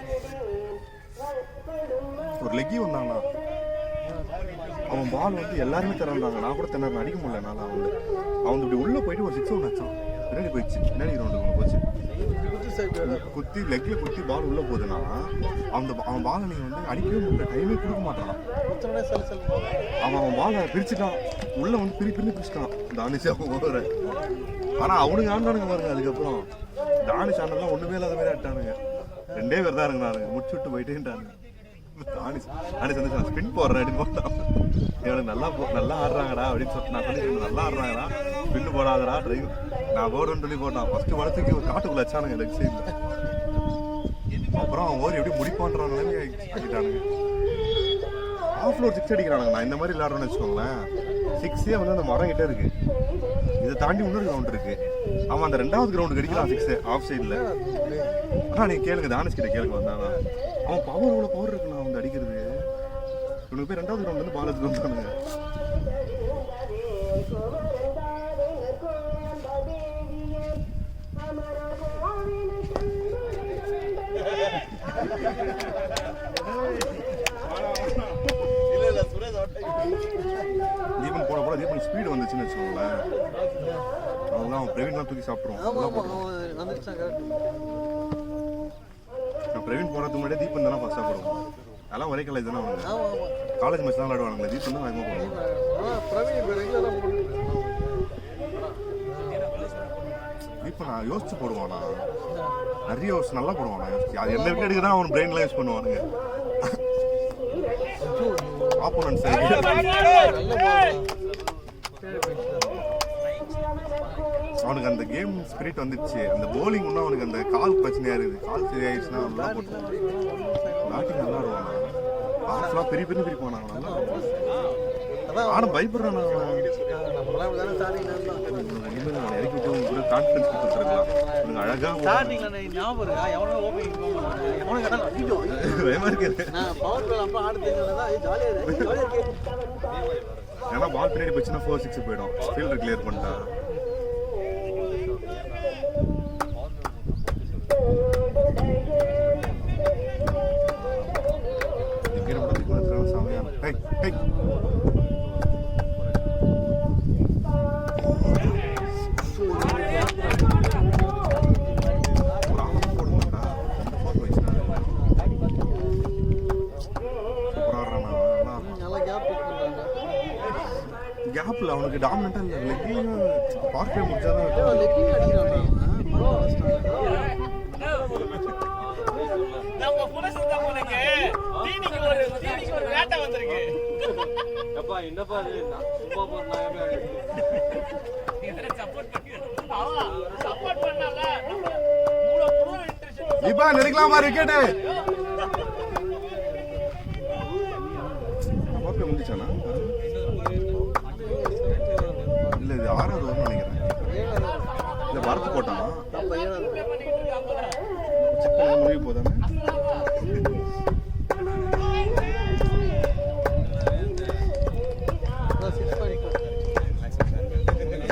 ஒரு லெக்கி வந்தாங்கண்ணா அவன் பால் வந்து எல்லாருமே திறந்தாங்க நான் கூட திறன் அடிக்க முடியல என்னால் அவன் இப்படி உள்ளே போயிட்டு ஒரு 6 ஒன்று வச்சான் பின்னாடி போயிடுச்சு பின்னாடி கிரவுண்டுக்கு ஒன்று போச்சு குத்தி லெக்கில் குத்தி பால் உள்ளே போகுதுன்னா அவன் பாலை நீங்கள் வந்து அடிக்கவே முடியல டைமே கொடுக்க மாட்டான் அவன் பாலை பிரிச்சுட்டான் உள்ளே வந்து பிரிச்சுட்டான் தானிஷ் அவன் ஓடுற ஆனால் அவனுக்கு ஆண்டானுங்க பாருங்க அதுக்கப்புறம் தானிஷ் ஆண்டெல்லாம் ஒன்றுமே இல்லாத மாதிரி ஆட்டானுங்க 2 பேர் தான் இருந்தானுங்க முடிச்சு விட்டு போயிட்டேன்ட்டானுங்க தானிஷ் வந்து ஸ்பின் போடுறேன் அப்படின்னு போட்டான் இவனுக்கு நல்லா ஆடுறாங்கடா அப்படின்னு சொல்லிட்டு நான் சொல்லி நல்லா ஆடுறாங்கடா பின்னு போடாதடா டிரைவ் நான் போடுன்னு சொல்லி போட்டான். ஃபர்ஸ்ட் படத்துக்கு ஒரு காட்டுக்குள்ள வச்சானுங்க லெக் சைடில். அப்புறம் அவன் ஓவர் எப்படி முடிப்பான்றான் ஆக்கிட்டானுங்க. Of floor 6 அடிக்கிறானுங்க. நான் இந்த மாதிரி விளையாடுறேன்னு வச்சுக்கோங்களேன் 6 வந்து அந்த மரம் கிட்ட இருக்கு. இதை தாண்டி இன்னொரு கிரவுண்ட் இருக்கு. அவன் அந்த 2வது கிரவுண்டுக்கு அடிக்கிறான் 6 ஆஃப் சைடில். ஆனால் நீங்கள் கேளுங்க தானேஷ் கிட்ட கேளுங்க வந்தானா அவன் பவர் எவ்வளோ பவர் இருக்குண்ணா அவங்க அடிக்கிறது. இவனுக்கு போய் 2வது கிரவுண்ட் வந்து பால் எடுத்துட்டு வந்தானுங்க. தீபன் போட போட தீபன் ஸ்பீடு வந்துச்சுன்னு வச்சுக்கோங்களேன். அவன் அவன் பிரவீன்லாம் தூக்கி சாப்பிட்ருவான். பிரவீன் போறதுக்கு முன்னாடியே தீபன் தானே ஃபர்ஸ்ட் சாப்பிடுவோம். அதெல்லாம் ஒரே காலேஜ் தானே அவங்க. காலேஜ் மேட்ச் தான் விளையாடுவானுங்களே. தீபன் தான் வேகமாக போடுவான். தீபன் நான் யோசிச்சு போடுவானா நிறைய யோசிச்சு நல்லா போடுவானா யோசிச்சு. அது எந்த விக்கெட் எடுக்குதான் அவன் பிரெயின்லாம் யூஸ் பண்ணுவானுங்க. ஆப்போனன்ட் சைடு அவனுக்கு அந்த கேம் ஸ்பிரிட் வந்துடுச்சு. அந்த போலிங் இன்னும் அவனுக்கு அந்த கால் பிரச்சனையா இருக்குது. கால் சரியாயிடுச்சுன்னா நல்லா போட்டுருவான். பேட்டிங் நல்லா ஆடுவான். பாஸ்லாம் பெரிய பெரிய பிரிப்பான். நல்லா ஆடும் பயப்படுறான். இறக்கி விட்டு கூட கான்ஃபிடன்ஸ் கொடுத்துருக்கலாம். அழகா பயமா இருக்கு. ஏன்னா பால் பின்னாடி போச்சுன்னா 4-6 போயிடும். ஃபீல்டர் கிளியர் பண்ணிட்டா. கேப்ல அவனுக்கு டாமினண்டா இல்ல. லெக்கிங் பார்க்கவே முடிச்சாதான் நம்ம புலஸ் தம்பனக்கு தீனிக்கு ஒரு வேட்டை வந்திருக்கு. அப்பா என்னப்பா இது சும்மா போறனாவே இதெல்லாம் சப்போர்ட் பண்ணால மூளை புரோ இன்ட்ரஸ்ட் இப்ப நெருக்கலாமா விக்கெட் பார்க்கவே முடிச்சானா இல்ல இது 6வது ஓவர் நினைக்கிறேன். இல்ல பரத் போட்டானா செக் பண்ண முடிய போதானே.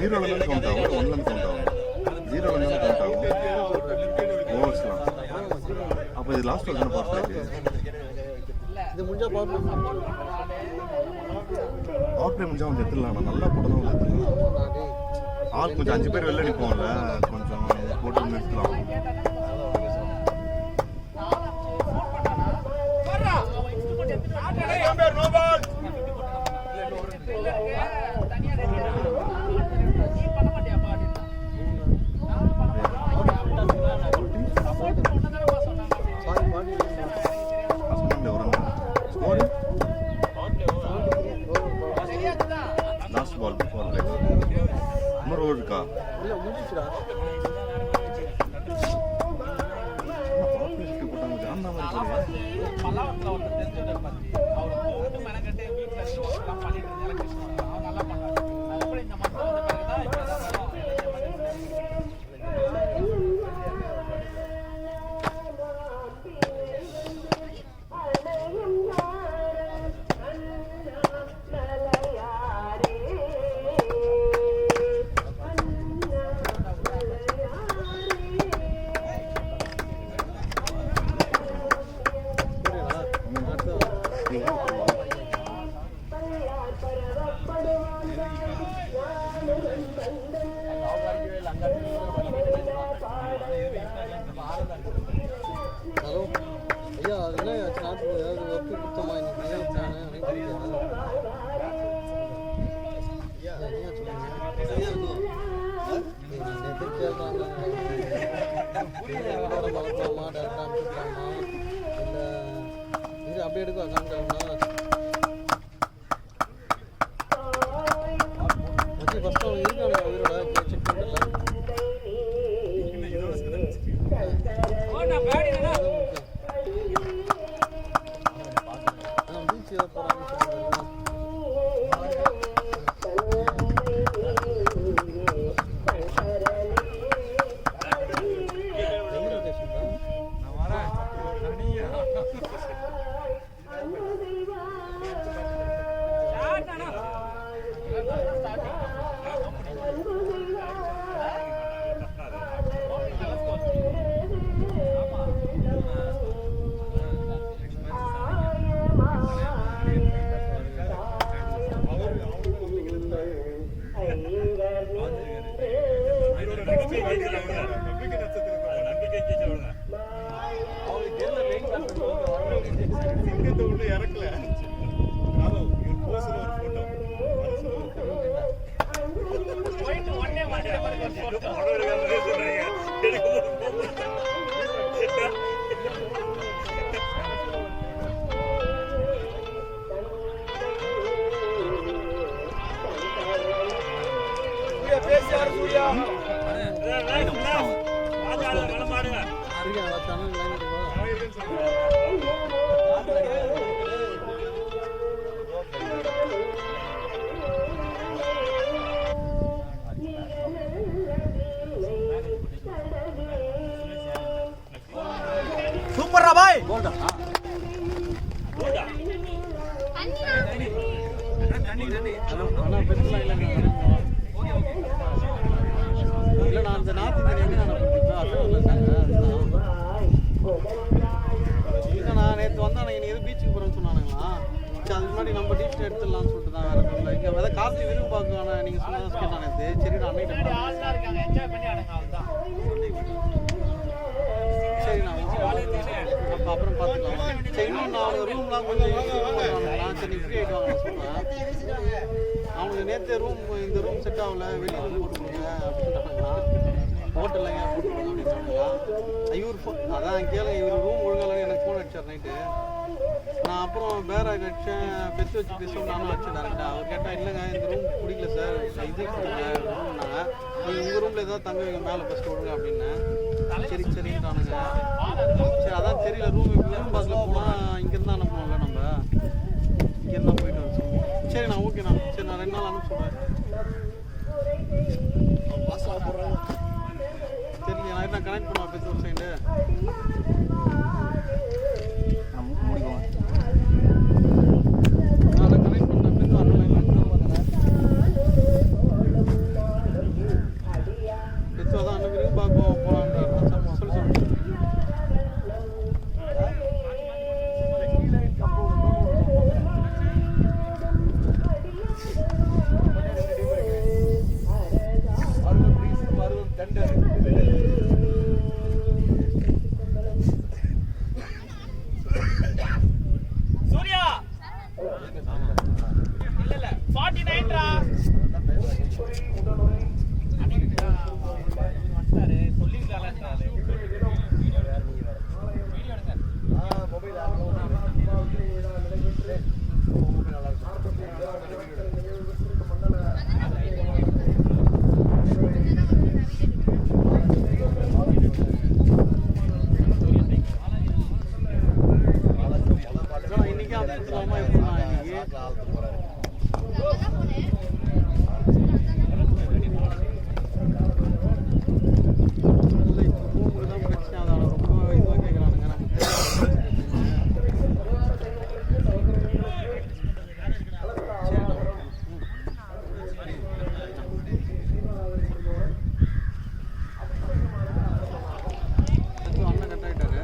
ஜீரோல இருந்து கவுண்ட் ஆகும். 1ல இருந்து கவுண்ட் ஆகும். 0ல இருந்து கவுண்ட் ஆகும் ஓவர்ஸ்லாம். அப்ப இது லாஸ்ட் ஓவர் தான பாஸ் ஆயிடுச்சு. இது முடிஞ்சா பவர் பிளே முடிஞ்சா அவன் செத்துடலாம். நல்லா போடணும் செத்துடலாம். ஆள் கொஞ்சம் 5 பேர் வெளில அடிப்போம்ல கொஞ்சம் போட்டு நிறுத்தலாம். லாஸ்ட் பால் இன்னொரு ஓவர் இருக்கா? இல்ல முடிஞ்சிச்சுடா. பல்லாவரத்துல ஒருத்தர் தெரிஞ்சவரை பார்த்து அவர் போட்டு மெனக்கட்டு வீட்டில் இருந்து ஒர்க்லாம் பண்ணிட்டு இருந்தாங்க. அவன் நல்லா பண்ணாரு. அதுக்கப்புறம் இந்த மட்டும் வந்த பிறகுதான் இப்போ ஐயா அதெல்லாம் ஸ்டார்ட் ஏதாவது ஒர்க்கு கொடுத்தோமா இன்னைக்கு வளர்க்கலாமா டேரக்டாக அனுப்பிக்கலாமா இல்லை இது அப்படியே எடுக்கும் அக்கௌண்ட் சிங்கத்தை விட்டு இறக்கல இவர் போஸ்ல ஒரு போட்டோ போயிட்டு ஒன்னே மாட்டே சூப்பர் பாய் இல்லை நான் அந்த நாற்று தெரியாமல் நான் நேற்று வந்தா நீங்கள் எது பீச்சுக்கு போகிறேன்னு சொன்னானுங்களா சரி அதுக்கு முன்னாடி நம்ம டீச்சர் எடுத்துடலாம்னு சொல்லிட்டு தான் வேறு எதுவும் இல்லை இங்கே வேறு கார்த்தி விரும்பி பார்க்கணும் நீங்கள் சொன்னதான் கேட்டான் நேற்று சரி நான் அன்னைக்கு என்ஜாய் பண்ணி ஆடுங்க அவ்வளவுதான் சரி நான் அப்போ அப்புறம் பார்த்துக்கலாம் சரி இன்னும் நான் அவங்க ரூம்லாம் கொஞ்சம் சரி ஃப்ரீ ஆகிட்டு வாங்க சொல்கிறேன் அவங்களுக்கு நேற்று ரூம் இந்த ரூம் செட் ஆகல வெளியே ரூம் போட்டுக்கோங்க அப்படின்னு சொன்னாங்களா ஹோட்டலில் ஏன் போட்டுக்கோங்க அப்படின்னு சொன்னாங்களா இவர் அதான் கேளுங்க இவர் ரூம் ஒழுங்காக எனக்கு ஃபோன் அடிச்சார் நைட்டு நான் அப்புறம் வேற கட்சேன் பெற்று வச்சு பேசுவோம் நானும் வச்சேன் டேரக்டாக அவர் கேட்டால் இல்லைங்க இந்த ரூம் பிடிக்கல சார் இது கொடுங்க ரூம்னாங்க நீங்கள் உங்கள் ரூமில் ஏதாவது தங்க வைங்க மேலே ஃபஸ்ட்டு விடுங்க அப்படின்னேன் சரி சரின்ட்டானுங்க சரி அதான் தெரியல ரூம் வெறும் பஸ்ஸில் போனால் இங்கேருந்து அனுப்பணும்ல நம்ம இங்கேருந்தான் போயிட்டு வர சொல்லுவோம் சரி நான் ஓகேண்ணா சரி நான் 2 நாள் அனுப்ப சொல்கிறேன் தெரியல நான் கனெக்ட் பண்ணுவேன் பெற்று ஒரு சைடு நான் கனெக்ட் பண்ணேன் பெற்று பெற்று அதான் அண்ணன் விரும்பி பார்ப்போம் போகலான்றார் சொல்லி சொல்லுங்கள் சூர்யா இல்ல 49 ரா வந்துட்டாரு சொல்லிருக்காங்க வீடியோ எடுங்க இன்னைக்கு அனுப்பிச்சுலாமா எப்படின்னா இன்னைக்கு ரூமுக்கு தான் பிரச்சனை அதான் ரொம்ப இதுவாக கேட்குறானுங்க பெத்து அண்ணன் கட் ஆகிட்டாரு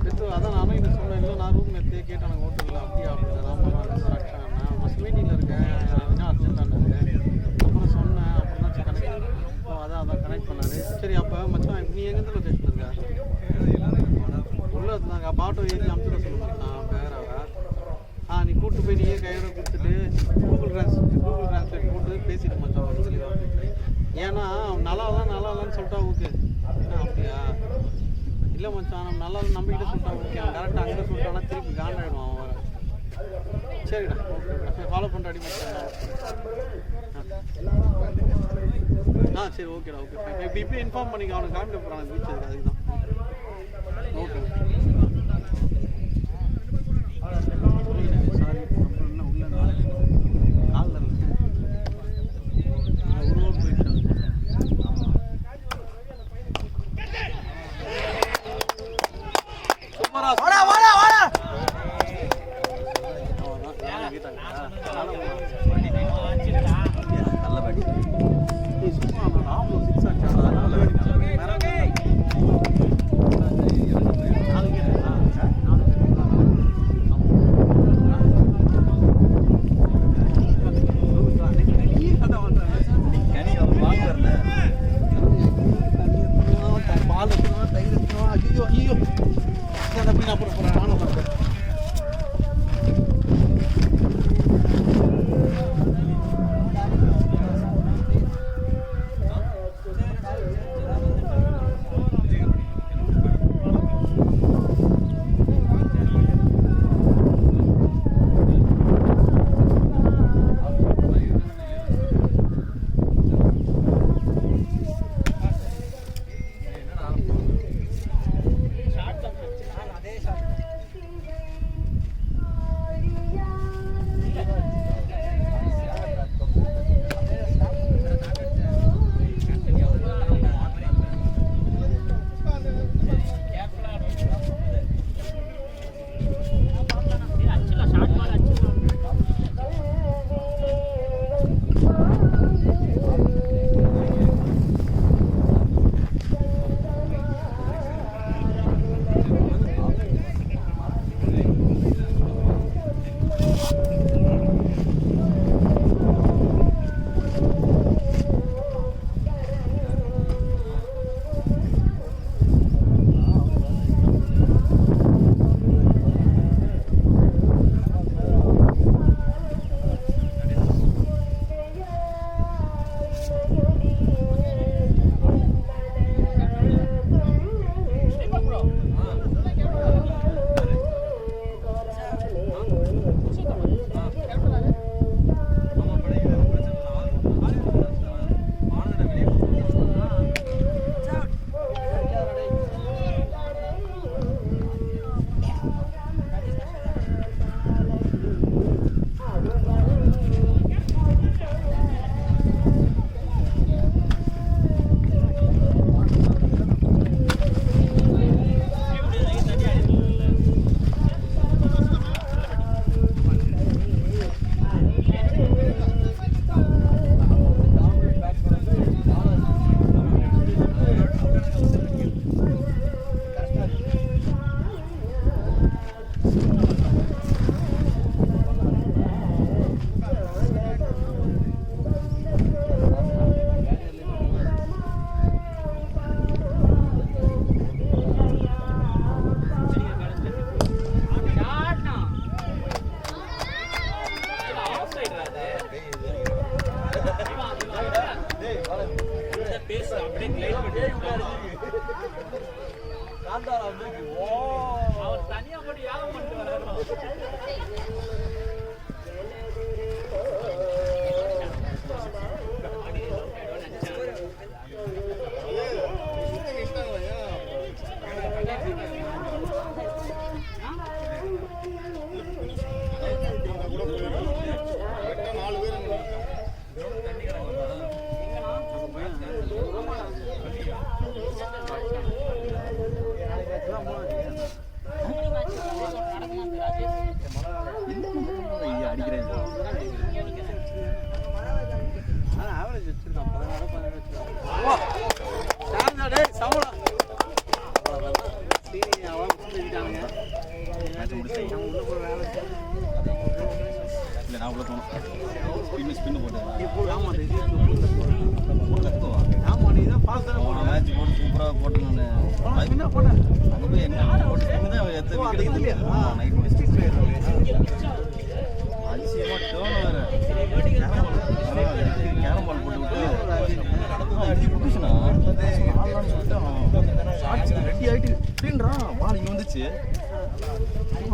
பெத்து அதான் நானும் இதை சொன்னேன் இல்லை நான் ரூம் எடுத்து கேட்டானுங்க ஹோட்டலில் அப்படியா அப்படின்னு ராமன் சார் நான் ஃபஸ்ட் மீட்டிங்கில் இருக்கேன் என்ன அர்ஜென்ட்டானது அப்புறம் சொன்னேன் அப்புறம் தான் கனெக்ட் அதான் கனெக்ட் பண்ணாரு சரி அப்போ மச்சான் நீ எங்கேருந்து லொக்கேஷன் இருக்கா உள்ளே இருந்தாங்க அப்போ ஆட்டோ ஏறி அமுச்சுட சொல்ல மச்சான் பேராவை நீ கூப்பிட்டு போய் நீயே கையோட கொடுத்துட்டு கூகுள் ட்ரான்ஸ்லேட் போட்டு பேசிட்டு மச்சான் ஒரு தெளிவாக ஏன்னா நல்லா இல்லைன்னு சொல்லிட்டா ஓகே என்ன அப்படியா இல்லை மச்சான் நம்ம நல்லா நம்பிக்கிட்ட சொல்லிட்டா ஓகே அவன் டேரெக்டாக அங்கே சொல்லிட்டானா திருப்பி காண்டாயிடுவான் அவன் வர சரிடா ஓகே ஃபாலோ பண்ணுற அடி மச்சான் சரி ஓகேடா ஓகே இப்போ இப்போ இன்ஃபார்ம் பண்ணிக்க அவனுக்கு காமிக்க போகிறான் பீச் அதுக்கு தான் ஓகே சாரி அப்புறம் என்ன உள்ள காலில் இருக்கேன் உருவம் போயிட்டு சூப்பரா வாடா வாடா வாடா வீட்டாங்க அவர் தனியா போட்டு யாகம் பண்ணிட்டு வர்றாரு. ஆவரேஜ் வச்சிருக்கான் 16 17 டேய் சம்பளம் சீனி அவன் செஞ்சாங்க உள்ள போய் வேலை இல்லை நான் உள்ள போனோம் ஸ்பின்னு போட்டு இப்போ ஆமா இது ஆமா நீ தான் பாஸ் தான போன மேட்ச் போட்டு சூப்பராக போட்டு நான் என்ன போட்டேன் அங்கே போய் என்ன போட்டு ஸ்பின்னு தான் எத்தனை விக்கெட் இல்லையா நைட் மேட்ச் அதிசயமாக டேர்ன் வேறு கேரம் பால் போட்டு விட்டு அடிச்சு விட்டுச்சுன்னா ஆடலான்னு சொல்லிட்டு அவன் ரெடி ஆகிட்டு அப்படின்றான் பால் இங்கே வந்துச்சு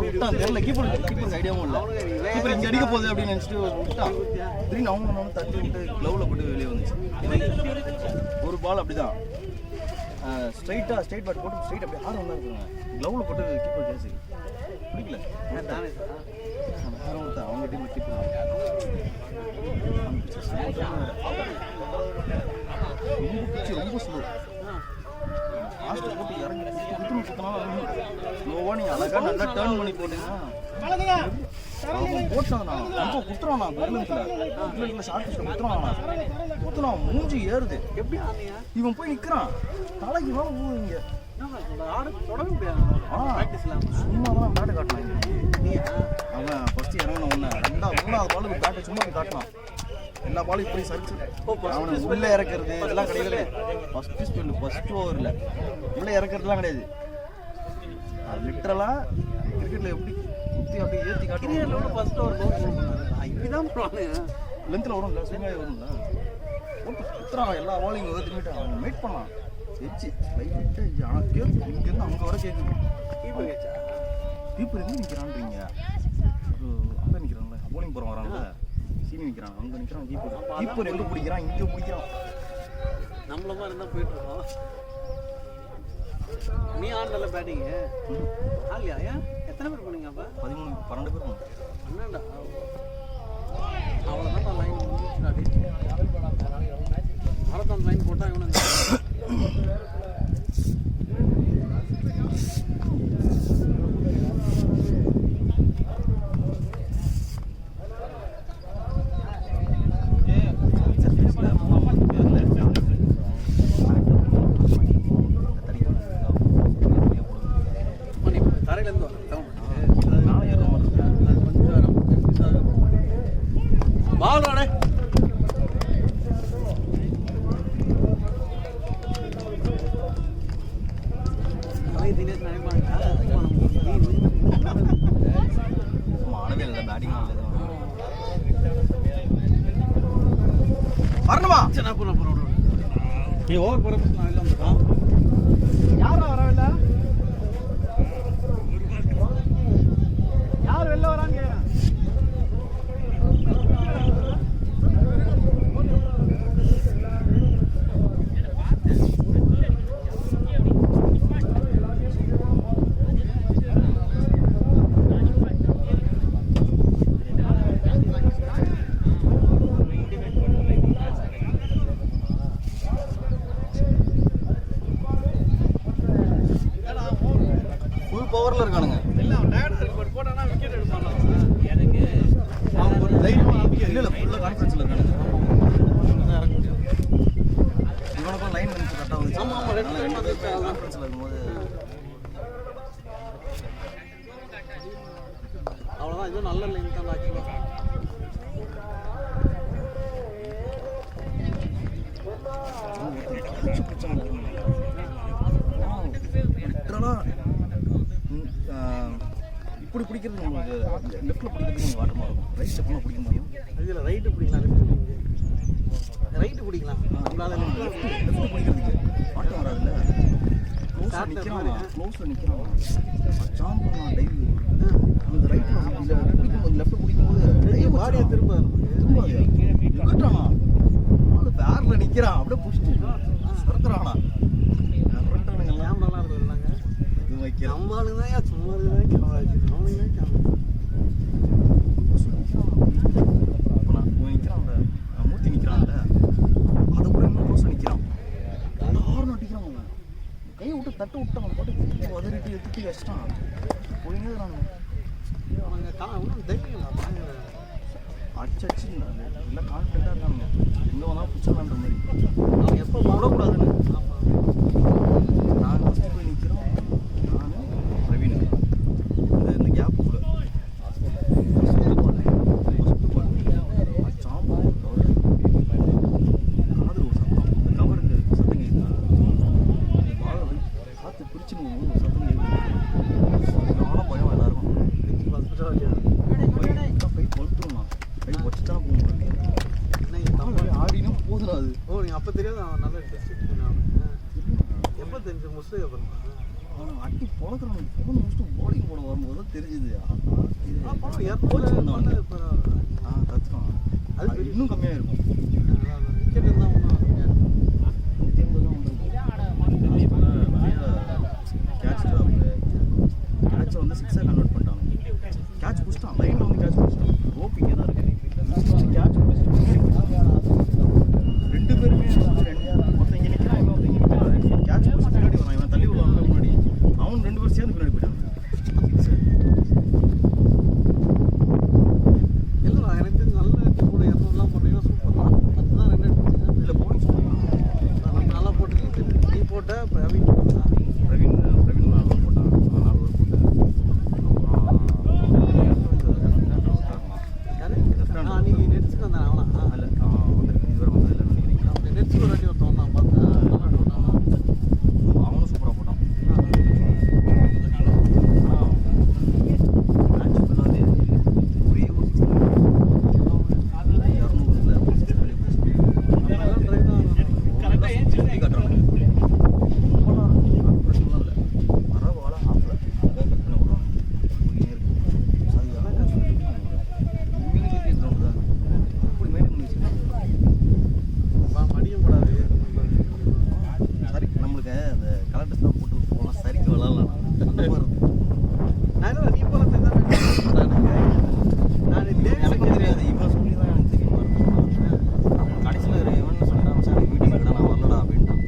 விட்டான் தெரியல கீப்பருக்கு ஐடியாவும் இல்லை கீப்பர் இங்கே அடிக்க போகுது அப்படின்னு நினச்சிட்டு விட்டான் திடீர்னு அவங்க தட்டி விட்டு க்ளவுவில் போட்டு வெளியே வந்துச்சு ஒரு பால் அப்படி தான் ஸ்ட்ரைட் பேட் போட்டு ஸ்ட்ரைட் அப்படியே ஆறு ஒன்றா இருக்குங்க க்ளவுவில் போட்டு கீப்பர் கேட்சி பிடிக்கல தானே வேற ஒருத்தன் அவங்க டீம் கீப்பர் ரொம்ப ஸ்லோ லாஸ்ட்டு போட்டு இறங்கி சுற்றினாலும் ஸ்லோவாக நீங்கள் அழகாக நல்லா டேர்ன் பண்ணி போட்டீங்கன்னா அவன் போட்டானா ரொம்ப குத்துறானா பெர்லின்ல ஷார்ட் குத்துறான் மூஞ்சி ஏறுது எப்படி ஆனியா இவன் போய் நிற்கிறான் தலைக்கு மேலே ஊதுங்க ஆட தொடங்க முடியாது பிராக்டிஸ் இல்லாம சும்மா தான் பேட்டை காட்டினான் அவன் ஃபஸ்ட்டு இறங்கின ஒன்று மூணாவது பாலுக்கு பேட்டை சும்மா காட்டினான் எல்லா பாலும் இப்படி சரிச்சு அவனை உள்ளே இறக்குறது இதெல்லாம் கிடையாது ஃபஸ்ட்டு ஸ்பெல்லு ஃபஸ்ட்டு ஓவரில் உள்ளே இறக்குறதுலாம் கிடையாது அது லிட்டரலாக கிரிக்கெட்டில் எப்படி சுற்றி அப்படியே ஏற்றி காட்டுறோம் ஃபர்ஸ்ட் ஓவர் கோல் பண்ணாரு இப்படிதான் பண்ணுவாங்க லென்த்தில் வரும்ல சும்மாவே வரும்ல போட்டு சுற்றுறான் எல்லா பாலும் இங்கே திரும்பிட்டு அவன் வெயிட் பண்ணான் சரிச்சு லைட்டு ஆனால் கேட்கும் இங்கேருந்து அங்கே வர கேட்குது கீப்பர் கேச்சா கீப்பர் எங்கே நிற்கிறான்றீங்க அங்கே நிற்கிறாங்களே போலிங் போகிறோம் வராங்களே சீனி நிற்கிறான் அங்கே நிற்கிறான் கீப்பர் எங்கே பிடிக்கிறான் இங்கே பிடிக்கிறான் நம்மள மாதிரி இருந்தால் போயிட்டு இருக்கோம் நீ ஆடல பேட்டிங்கு ஆடலையா ஏன் எத்தனை பேர் பண்ணீங்க அப்போ 12 பேர் போனோம் அண்ணாண்டா அவ்வளோதான் நான் லைன் முடிச்சுடாடி மரத்தான் லைன் போட்டால் இவனுங்க தரையிலேருந்து பால் வாடே தினேஷ் நினைப்பாங்க ஆடவே இல்லை பேட்டிங் வரணுமா சரி போகிறோம் நீ ஓவர் போகிற நான் வெளில வந்துட்டோம் யாரா வரவில்லை யார் வெளில வரான்னு கேட்குறேன் ஃபுல் பவரில் இருக்கானுங்க இல்லை டயர்டாக இருக்கு போட்டானா விக்கெட் எடுப்பாங்க எனக்கு அவங்க ஒரு லைட் இல்லை ஃபுல்லாக கான்ஃபரன்ஸில் இருக்கானுங்க இறக்க முடியாது இவனுக்கும் லைன் வந்து கரெக்டாக வந்துச்சு ஆமாம் ஆமாம் ரெண்டு பேரும் கான்ஃபரன்ஸில் இருக்கும்போது அவ்வளோதான் இதுவும் நல்ல லைன் தான் ஆக்சுவலாக இப்படி பிடிக்கிறது உங்களுக்கு லெஃப்ட்டில் பிடிக்கிறதுக்கு நீங்கள் வாட்டமாக இருக்கும் ரைட் ஸ்டெப்லாம் பிடிக்க முடியும் இதில் ரைட்டு பிடிக்கலாம் லெஃப்ட் ரைட் ரைட்டு பிடிக்கலாம் நம்மளால லெஃப்ட் பிடிக்கிறதுக்கு ஆட்டம் வராதுல்ல க்ளோஸில் நிற்கிறான் ஜாம் பண்ணான் டைவ் அந்த ரைட்டில் பிடிக்கும்போது லெஃப்ட் பிடிக்கும்போது பாடியை திரும்ப எங்கிட்டானா அது பேரில் நிற்கிறான் அப்படியே பிடிச்சிட்டு சறுக்குறானா கேமராலாம் இருக்குதுல்லாங்க இது வைக்கிறான் நம்ம ஆளுங்க தான் சும்மா இருக்குதான் கேமரா வச்சு அவனுங்க கேமரா இப்போ நான் நிற்கிறான்ல மூர்த்தி நிற்கிறான்ல அதை கூட இன்னும் க்ளோஸில் நிற்கிறான் யாரும் அடிக்கிறான் அவன் கையை விட்டு தட்டு விட்டான் அவன் போட்டு உதறிட்டு எடுத்துட்டு வச்சிட்டான் போயினே நான் அவனுங்க ஒன்றும் தைரியம் அடிச்சு எல்லாம் கான்ஃபிடென்ட்டாக இருக்காங்க எங்கே வந்தாலும் பிடிச்சிடலான்ற மாதிரி அவன் எப்போ விடக்கூடாதுன்னு நான் ஃபஸ்ட்டு போய் நிற்கிறோம் நான் பிரவீன் இந்த கேப்புக்குள்ள ஃபஸ்ட்டு பால் சாம்பா காது ஒரு சத்தம் இந்த கவருக்கு சத்தம் கேட்குது பால் காற்று பிரிச்சுன்னு சத்தம் கேட்குது நானும் பயம் எல்லாருக்கும் கை கொளுத்துருமா கை வச்சுட்டா போக முடியாது ஆடினும் போதும் அது ஓ நீ அப்போ தெரியாது அவன் நல்ல டிஸ்ட்ரிக்ட் எப்போ தெரிஞ்சு முஸ்லிம் அப்புறம் அவன் அட்டி பொழக்கிறான் ஃபோன் முடிச்சுட்டு போலிங் போட வரும்போது தான் தெரிஞ்சுது கத்துறான் அது இன்னும் கம்மியாக இருக்கும் விக்கெட் இருந்தால் ஒன்றும் நிறைய கேட்ச் கேட்சை வந்து சிக்ஸாக கன்வெர்ட் பண்ணிட்டாங்க கேட்ச் பிடிச்சிட்டான் லைனில் வந்து கேட்ச் பிடிச்சிட்டான் ரோப் இங்கே தான் இருக்கு கேட்ச் பிடிச்சிட்டு ரெண்டு பேருமே ஒருத்தன் இங்கே நிற்கிறான் இன்னொருத்தன் இங்கே நிற்கிறான் கேட்ச் பிடிச்சி பின்னாடி வரான் இவன் தள்ளி விடுவாங்க முன்னாடி அவன் ரெண்டு பேரும் சேர்ந்து பின்னாடி போயிட்டாங்க இல்லை எனக்கு தெரிஞ்சு நல்ல டீம் கூட 200லாம் போட்டீங்கன்னா சூப்பர் தான் 10 தான் ரன் எடுத்துங்க இல்லை போலிங் நம்ம நல்லா போட்டுருக்கீங்க நீ போட்ட பிரவீன் பிரவீன் 4 ஓவர் போட்டான் 4 ஓவர் போட்டு நீ நெட்ஸுக்கு வந்தேன் அவனா இல்லை வந்துருக்கு இதுவரை வந்ததில்லை நினைக்கிறீங்க அப்படி நெட்ஸுக்கு ஒரு வாட்டி ஒருத்தன் நான் பார்த்தேன் அவனும் சூப்பராக போட்டான் மேட்ச் ஃபுல்லாகவே ஒரே ஒரு 200 சுற்றி காட்டுறாங்க பிரச்சனை இல்லை வர வாழ ஆஃபில் அதான் கட் பண்ணி விடுறாங்க போயினே இருக்கு அது எல்லாம் உண்மையிலே கிரிக்கெட் கிரவுண்டு தான் அப்படி மெயின்டைன் பண்ணி வச்சுருக்காங்க மடியும் போடாது சரி நம்மளுக்கு அந்த கலெக்டர்ஸ் தான் போட்டு போனால் சரிக்கு விளாட்லாம் அந்த மாதிரி நான் நீ போல தெரியும் நான் எனக்கு தெரியாது இவன் சொல்லி தான் எனக்கு தெரியுமா கடைசியில் இவன் சொல்லிட்டான் சார் மீட்டிங் எடுத்தா நான் வரலடா அப்படின்ட்டான்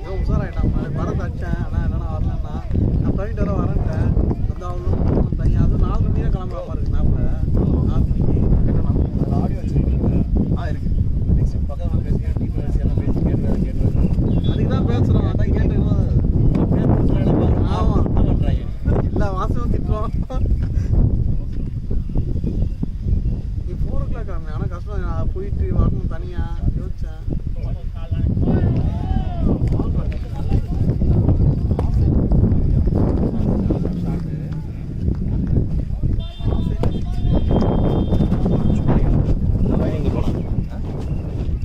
இவன் உஷாராயிட்டான் பரத் அடிச்சேன் ஆனால் இல்லைனா வரலன்னா நான் பிரவீன் வர வரேன்ட்டேன் அந்த அவளும் தனியாக அதுவும் 4 மணியாக கிளம்புற மாதிரி இருக்கு மேப்பில் 4 மணிக்கு ஆடியோ வச்சுருக்கீங்க இருக்கு நெக்ஸ்ட் பக்கம் பேசுகிறேன் டீம் எல்லாம் பேசி கேட்டு அதுக்கு தான் பேசுகிறோம் அதான் கேட்டு ஆமாம் இல்லை மாதம் திட்டுறோம் நீ 4 o'clock கிளம்புனேன் ஆனால் கஷ்டம் நான் போயிட்டு வரணும் தனியாக யோசிச்சேன்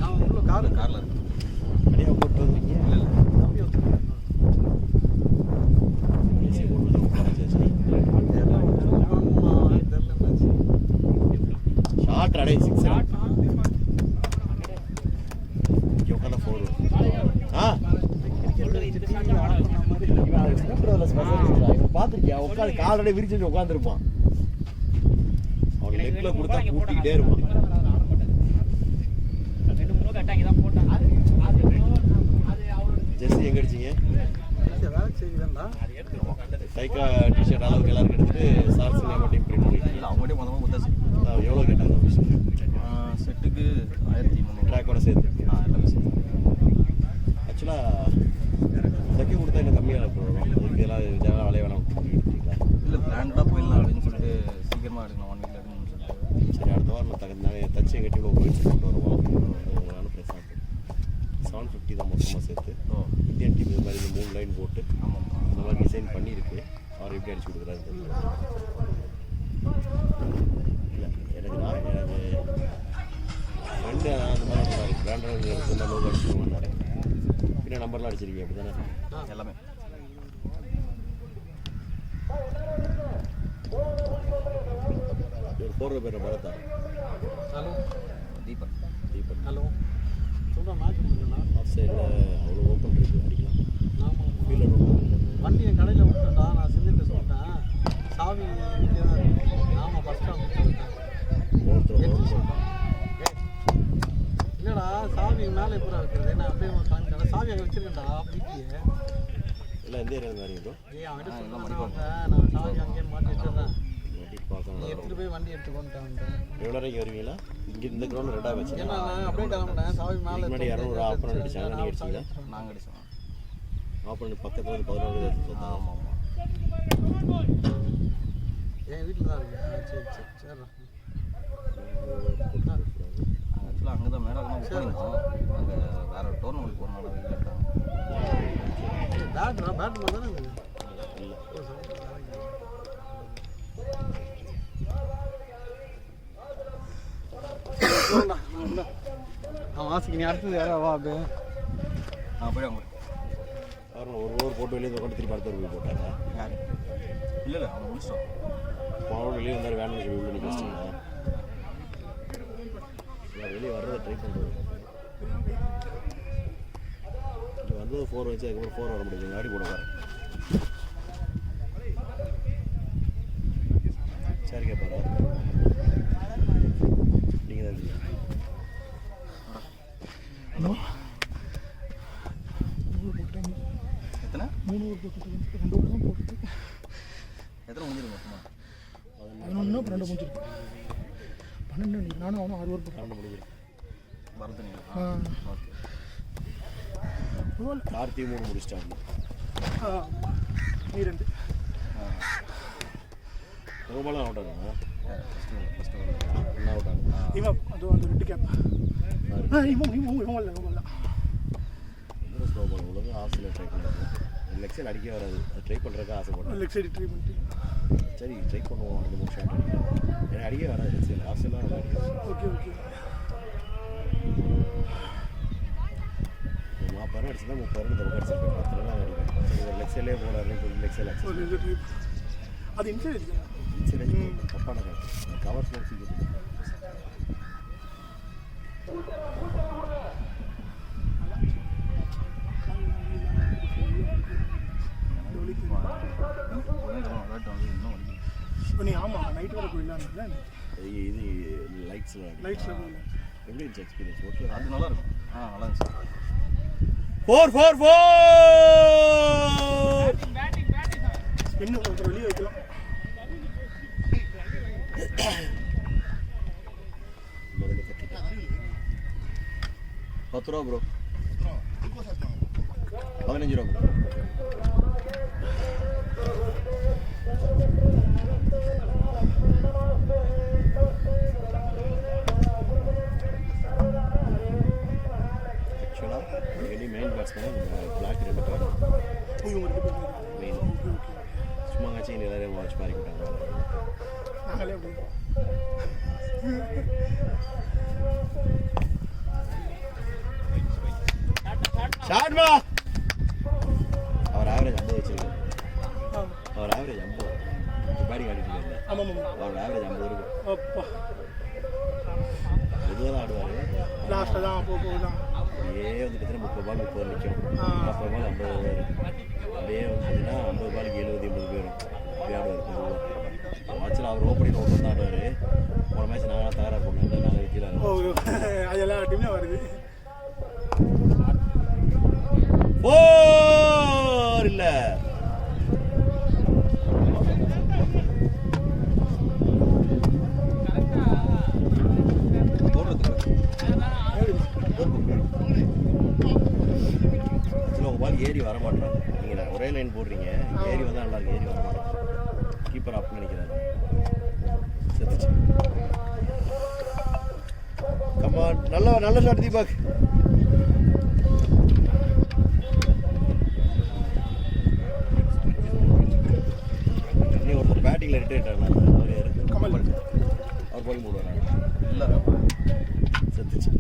நான் உள்ள காரில் இருக்கு தனியாக போட்டு வந்தீங்க இல்லை தம்பி வச்சுருக்கேன் ஷார்ட் அடை 6 உட்காந்து ஃபோன் பார்த்துருக்கியா உட்காந்து காலடை விரிச்சு உட்காந்துருப்பான் அவன் நெட்டில் கொடுத்தா கூட்டிக்கிட்டே இருப்பான் ஜெர்சி எங்கே அடிச்சிங்க வேலை செய்யுதுண்டா டைக்கா டிஷர்ட் அளவுக்கு எல்லாருக்கும் எடுத்துட்டு சார்ஸ் மட்டும் பிரிண்ட் பண்ணிட்டு அவங்கள்டே மொத்தமாக கொடுத்தாச்சு எவ்வளோ கேட்டாங்க செட்டுக்கு 1300 ட்ராக்கோட சேர்த்து எல்லாமே சேர்த்து ஆக்சுவலாக தைக்க கொடுத்தா இன்னும் கம்மியாக போடுறோம் இதெல்லாம் இதெல்லாம் விளைய வேணாம் இல்லை பிராண்டாக போயிடலாம் அப்படின்னு சொல்லிட்டு சீக்கிரமாக எடுக்கணும் 1 வீக்கில் எடுக்கணும்னு சொல்லிட்டு சரி அடுத்த வாரம் நாங்கள் தச்சு கட்டி இவ்வளோ போயிட்டு போட்டு வருவோம் அனுப்புகிறேன் சாப்பிட்டு 750 தான் மொத்தமாக சேர்த்து இந்தியன் டீம் இது மாதிரி இந்த 3 லைன் போட்டு ஆமாம் இந்த மாதிரி டிசைன் பண்ணியிருக்கு அவர் எப்படி அடிச்சு கொடுக்குறாரு இல்லை எனக்கு ஃப்ரெண்டு அந்த மாதிரி இங்கே சும்மா லோக் அடிச்சுருவாங்க. பின்ன நம்பர்லாம் அடிச்சிருக்கீங்க அப்படி தானே? எல்லாமே ஒரு போடுற பேர் பரத்தா. ஹலோ தீபக். தீபக். ஹலோ சொல்கிறேன் மேட்ச் முடியுங்களா? ஆஃப் சைடில் அவ்வளோ ஓப்பன் இருக்குது, அடிக்கலாம். ஆமாம் ஃபீல்டர் ஓப்பன். வண்டி என் கடையில் விட்டுட்டா, நான் சிலிண்டர் சொல்லிட்டேன். சாவி இங்கே தான் இருக்கு. ஆமாம் ஃபஸ்ட்டு அவங்க சொல்லிட்டேன். இல்லைடா சாவி மேலே எப்படி வைக்கிறது? நான் அப்படியே காமிக்கிறேன். சாவி அங்கே வச்சிருக்கேன்டா வீட்லேயே. இல்லை எந்த ஏரியாவில் வரீங்க? ஏய் அவன்கிட்ட சொல்லுவாங்க, நான் சாவி அங்கேயே மாட்டி வச்சிடுறேன். வண்டி பார்க்கணும். நீ எடுத்துகிட்டு போய் வண்டி எடுத்துக்கொண்டுட்டேன். எவ்வளோ நேரம் வருவீங்களா? இங்கே இந்த கிரௌண்ட் ரெண்டாக வச்சு ஏன்னா நான் அப்படியே கிளம்புனேன். சாவி மேலே முன்னாடி 200 ஆஃப் பண்ண அடிச்சாங்க. நீங்கள் அடிச்சிங்களா? நாங்கள் அடிச்சோம். ஆஃப் பண்ணி பக்கத்தில் வந்து 14 ஆமாம் ஆமாம். என் வீட்டில் தான் இருக்கு. சரி சரி சரிடா. ஆக்சுவலாக அங்கே தான் மேடம் போயிருந்தோம். அங்கே வேற ஒரு டோர்னமெண்ட் போகிறனால இல்லைட்டாங்க. பேட்ரா பேட் தானே இருக்குது. இல்லை. அவன் ஆசைக்கு நீ அடுத்தது யாரா வா அப்படியே. போய் அவங்க அவர் ஒரு ஓவர் போட்டு வெளியே கொண்டு திருப்பி அடுத்த போய் போட்டாங்க. யார்? இல்லை அவங்க முடிச்சிட்டோம். போனோட வெளியே வந்தார், வேணும் சொல்லி உள்ள நிற்க வெளியே வர்றதை ட்ரை பண்ணுறது. இங்கே வந்து 4 வச்சு அதுக்கப்புறம் 4 வர முடியுது. ஆடி போட வர சரி கேட்பாரா? நீங்கள் தான் இருக்கீங்க. எத்தனை? 3 ஓவர் போட்டு 2 ஓவர் தான் போட்டு எத்தனை முடிஞ்சிருங்க சும்மா? 11 12 முடிஞ்சிருக்கு. 12 நீ நானும் அவனும் 6 ஓவர் போட்டு 12 முடிஞ்சிடும். பரதனியா? ஓகே. கார்த்தி 3 முடிச்சிட்டாங்க. நீ 2 கோபாலாம் அவுட் ஆகுங்க. ஃபஸ்ட்டு என்ன அவுட் ஆகுங்க? இவன் அது அந்த ரெட் கேப் இவன் வரல ஸ்லோபால் உள்ளது ஆசையில் ட்ரை பண்ணுறது. லெக் சைடு அடிக்க வராது, அது ட்ரை பண்ணுறதுக்கு ஆசைப்படுறேன். லெக் சைடு ட்ரை பண்ணிட்டு சரி ட்ரை பண்ணுவோம். 2-3 ஷாட் அடிக்கலாம். எனக்கு அடிக்க வராது லெக் சைடு, ஆசையெல்லாம் நல்லா அடிக்கும். ஓகே ஓகே 40 ரன் அடிச்சுதான் 30 ரன் இந்த பக்கம் அடிச்சிருப்பேன். 10 ரன் அடிப்பேன். சரி ஒரு லெக் சைட்லேயே போகிறாரு, லெக் சைடில் ஒரு இது ட்ரை அது இன்சைட் அடிக்கிறேன். சரி தப்பான கரெக்ட் கவர் ஸ்மோக் சீக்கிரம். நீ ஆமாம் நைட் வரை போயிடலாம்ல. இது லைட்ஸில் லைட்ஸ் எப்படி இருந்துச்சு எக்ஸ்பீரியன்ஸ்? ஓகே அது நல்லா இருக்கும். நல்லா இருந்துச்சு. 4-4-4 இன்னும் கொஞ்சம் வெளியே வைக்கலாம். முதல்ல கட்டிட்டேன். 10 ரூபா ப்ரோ. 15 ரூபா ப்ரோ. ஆக்சுவலாக வெளியே மெயின் பேட்ஸ்மேன் பிளாக் 2 பேர் மெயின். சும்மா காட்சி எல்லாரையும் வாட்ச் மாறி விட்டாங்க. நாங்களே அப்படி ஷாட்மா அவர் ஆவரேஜ் 50 வச்சிருக்காரு. அவர் ஆவரேஜ் 50 பேட்டிங் ஆடிட்டு இருக்காரு. ஆமாம் ஆமாம் அவர் ஆவரேஜ் 50 இருக்கும். அப்பா பொதுவாக தான் ஆடுவார். லாஸ்ட்டில் தான் போகுதான் அப்படியே வந்து பார்த்தீங்கன்னா 30 பால் 30 நிற்கும். 40 பால் 50 வருவார். அப்படியே வந்துன்னா 50 பாலுக்கு 70-80 பேரும் அப்படி ஆடுவார். பொதுவாக ஆக்சுவலாக அவர் ஓப்பனிங் ஒன்று தான் ஆடுவார். போன மேட்ச் நாங்கள் தயாராக போனோம். நாங்கள் கீழே ஓ அது எல்லா டீம்லையும் வருது. 4 இல்லை உங்கள் பால் ஏறி வர மாட்டேறாங்க. நீங்கள் ஒரே லைன் போடுறீங்க, ஏறி வந்தால் நல்லா இருக்கு. ஏறி வர மாட்டேன். கீப்பர் அப் நினைக்கிறாரு. செத்துச்சு. கமான் நல்ல ஷாட் தீபக். நீ ஒருத்தர் பேட்டிங்கில் ரிட்டையர்ட் ஆகலாம். அவர் யார்? கமல் அவர் போய் போடுவார். இல்லை செத்துச்சு.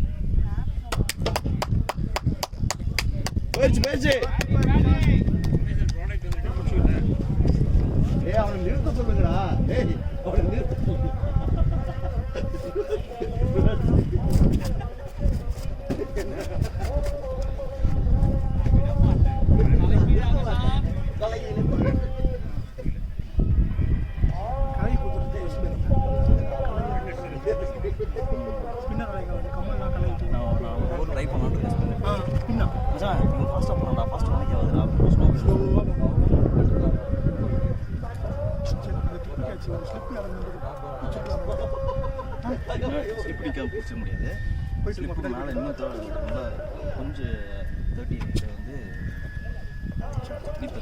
போயிடுச்சு ஏய் அவனை நிறுத்த சொல்லுங்கடா ஏய் அவனை நிறுத்த சொல்லுங்க ட்ரை பண்ணலான்னு மச்சான் நீங்கள் ஃபாஸ்ட்டாக போகலாம்டா ஃபாஸ்ட்டாக பண்ணிக்காதுடா ஸ்லிப் பிடிக்க பிடிச்ச முடியாது ஸ்லிப்புக்கு மேலே இன்னும் நல்லா கொஞ்சம் 30 வந்து ஸ்லிப்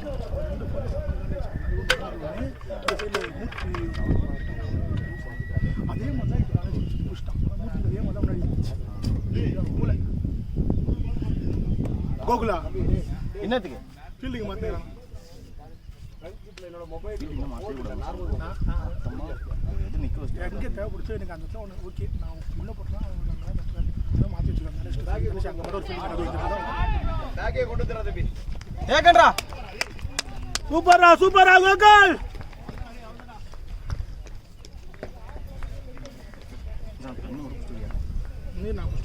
அதே மாதிரி தான் இப்போ முடிச்சிட்டான் அதே மாதிரி தான் முன்னாடி கோகுலா என்னத்துக்கு ஃபீல்டிங் மாற்றிக்கிறான் இன்னும் மாற்றி எது நிற்க வச்சு எங்கே தேவைப்படுச்சு எனக்கு அந்த இடத்துல ஒன்று ஓகே நான் முன்னே போட்டேன்னா மாற்றி வச்சுருக்கேன் அங்கே மட்டும் ஒரு ஃபீல்டிங் கொண்டு தரா தம்பி ஏக்கன்றா சூப்பரா சூப்பரா கோகுல் நான் ஒரு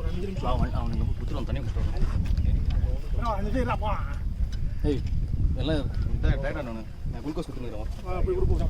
5 நிமிஷம் அவனுக்கு குத்துருவான் தனியாக குத்துருவான் 5 நிமிஷம் ஏய் எல்லாம் டயர்டாக நான் குளுக்கோஸ் கொடுத்துருக்கிறேன் போய் கொடுப்போம்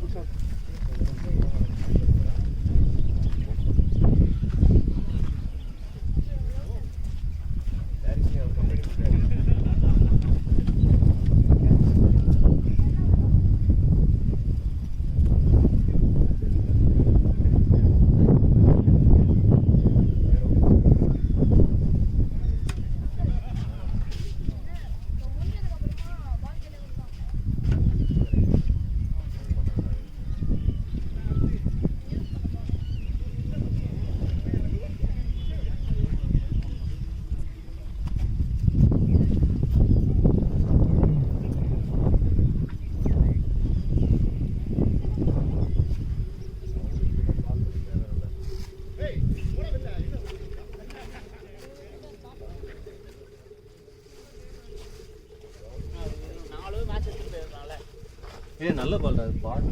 ஏ நல்ல பால்டா பால்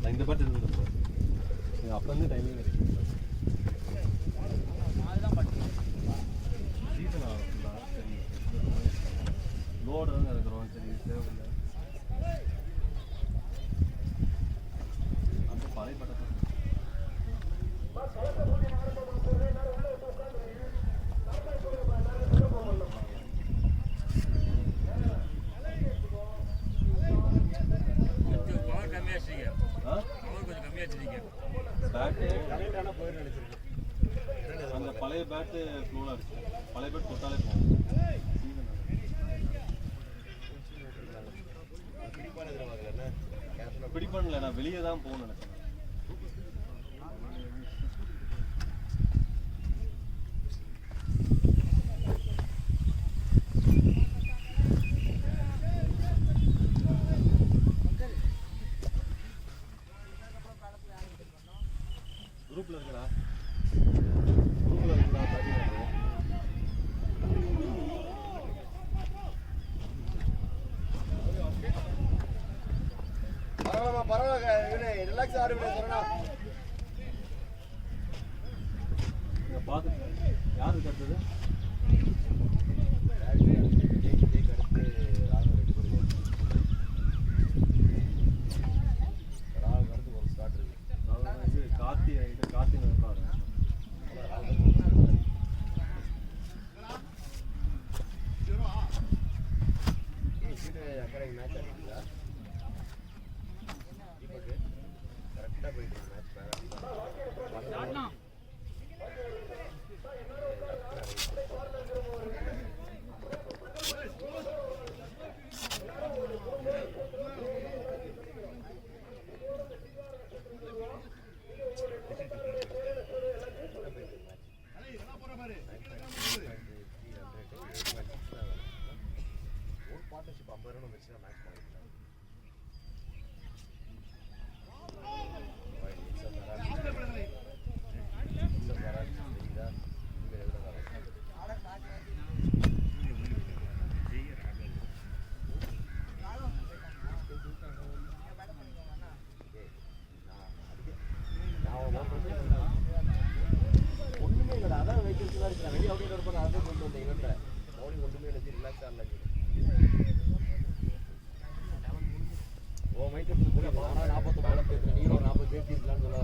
நான் இந்த பாட்டு எடுத்துக்கிறேன் அப்போ வந்து டைமிங் கிடைக்கும் சீசன் ஆகும்டா சரி லோடு தான் இருக்கிறோம் சரி தேவையில்லை அந்த பழைய பட்டத்தை அந்த பழைய பேட்டு ஃப்ளோவில் அடிச்சு பழைய பேட் தொட்டாலே போகும் பிடிப்பண்ணல நான் வெளியே தான் போகணும்னு நினைச்சேன் குரூப்ல இருக்கடா பரவாயில்ல ரிலாக்ஸ் ஆடுங்க பார்த்து யாரு கட்டுறது கார்த்தி கார்த்தி இருப்பாரு இருப்பேன் அதை கொண்டு வந்தேன் இவன்ட்ட மௌனி ஒன்றுமே நினைச்சு ரிலாக்ஸ் ஆகலாம் ஓ மைண்ட் புரியுது ஆனால் 49 பேர் நீ ஒரு 40 பேர் இருக்கலாம்னு சொல்ல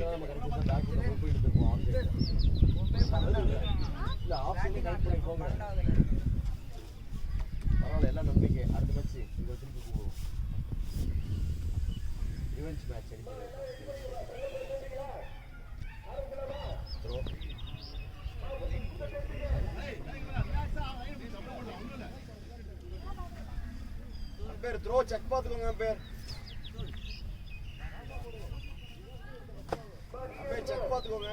நம்ம கரெக்டாக டாக்டர் போய் எடுத்துருப்போம் இல்லை ஆப்ஷனே கரெக்ட் பண்ணி போங்க பரவாயில்ல எல்லாம் நம்பிக்கை அடுத்த மேட்ச் இதை திருப்பி போவோம் ரிவெஞ்ச் மேட்ச் பேர் த்ரோ செக் பார்த்துக்கோங்க பேர் செக் பார்த்துக்கோங்க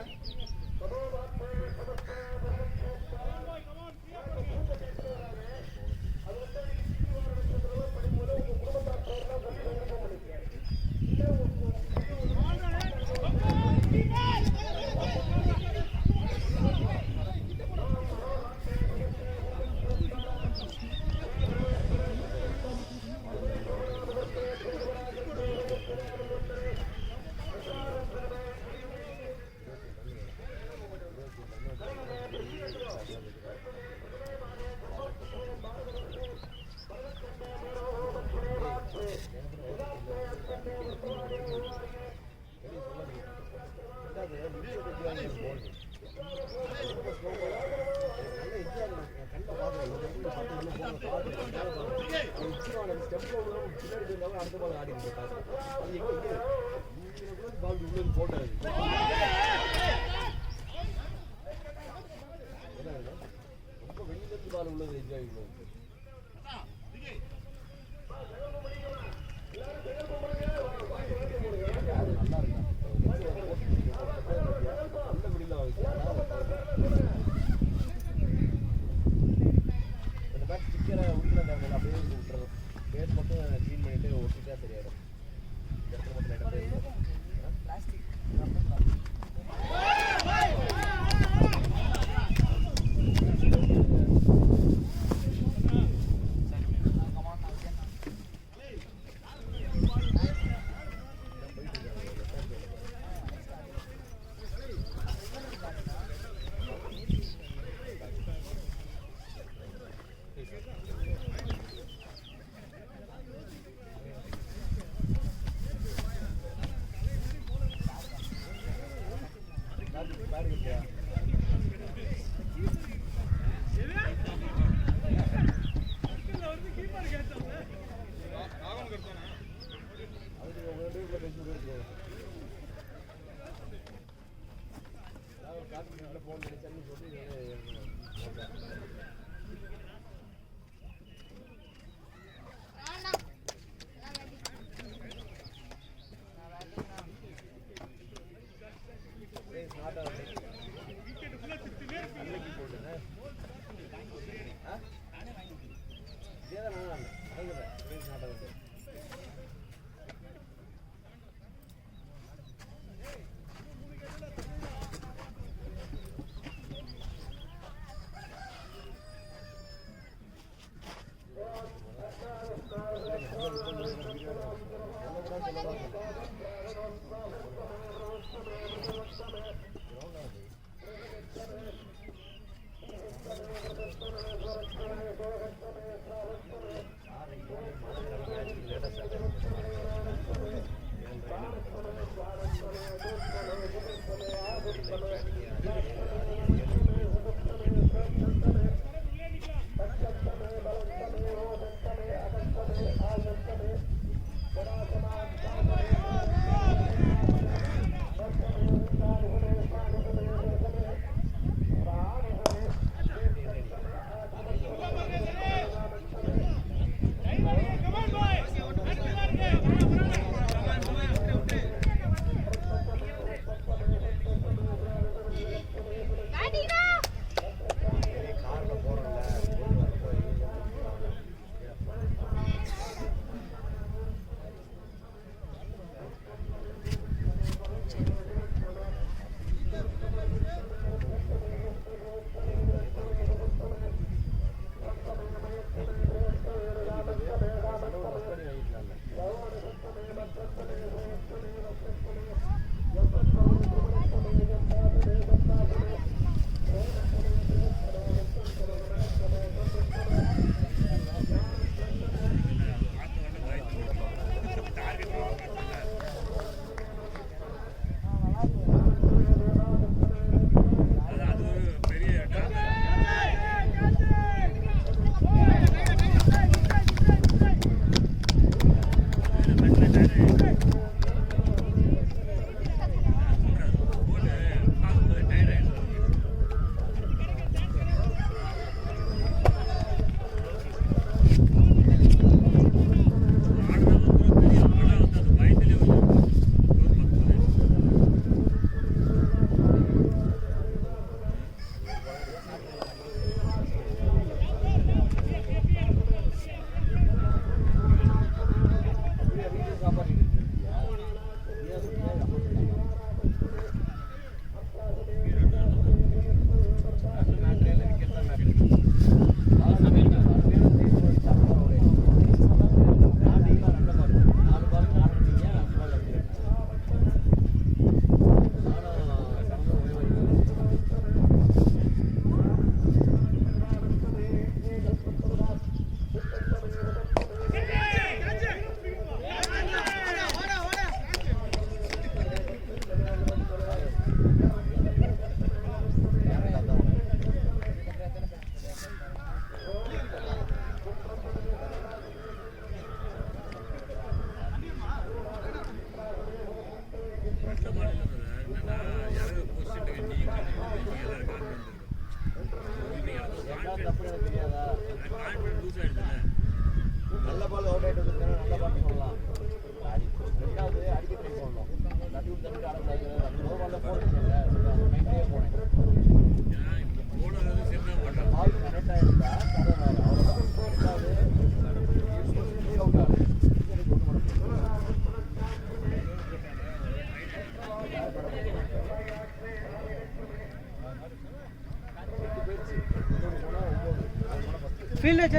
வீட்டு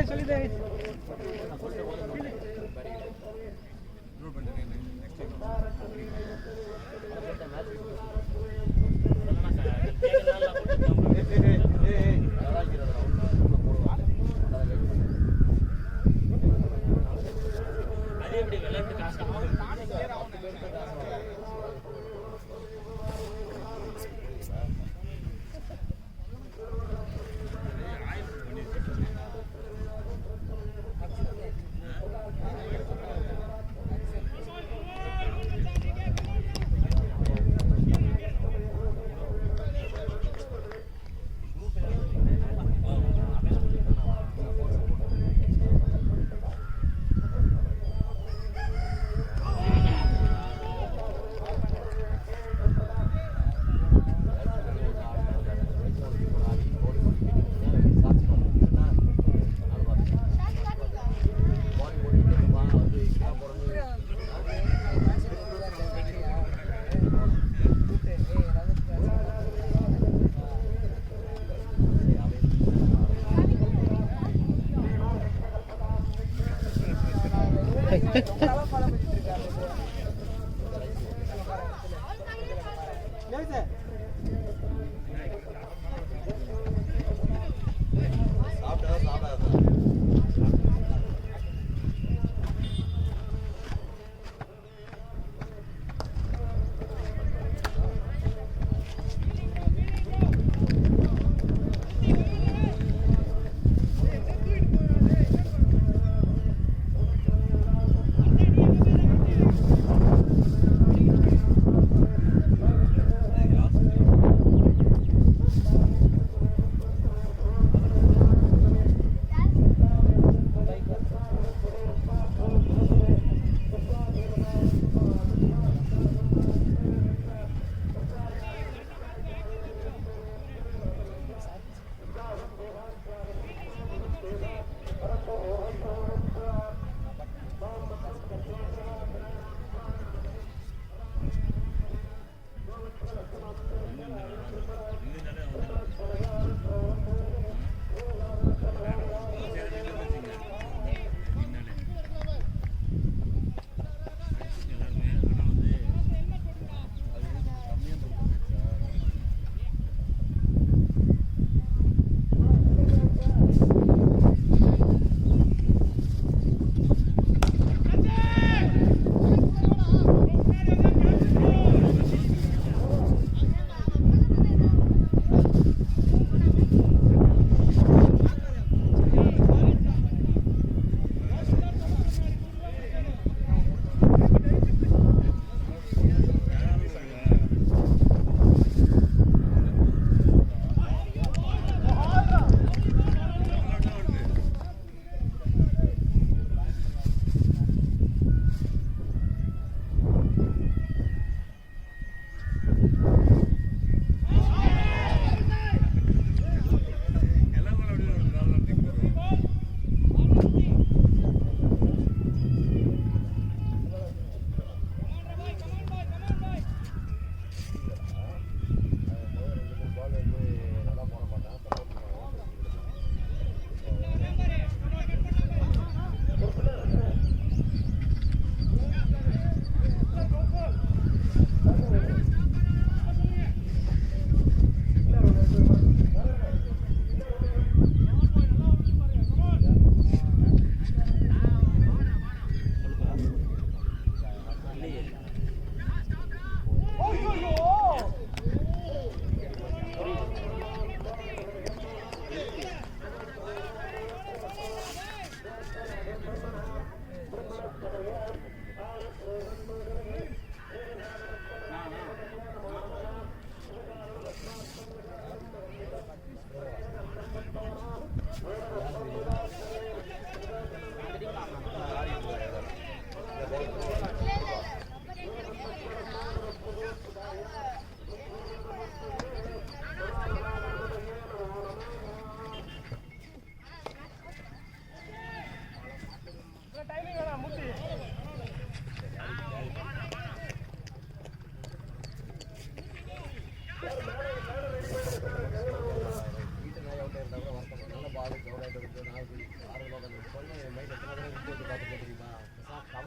நாய் அவுட் இருந்தால் கூட வரட்டும் நல்ல பால் கவுட் ஆகிட்டு இருக்குது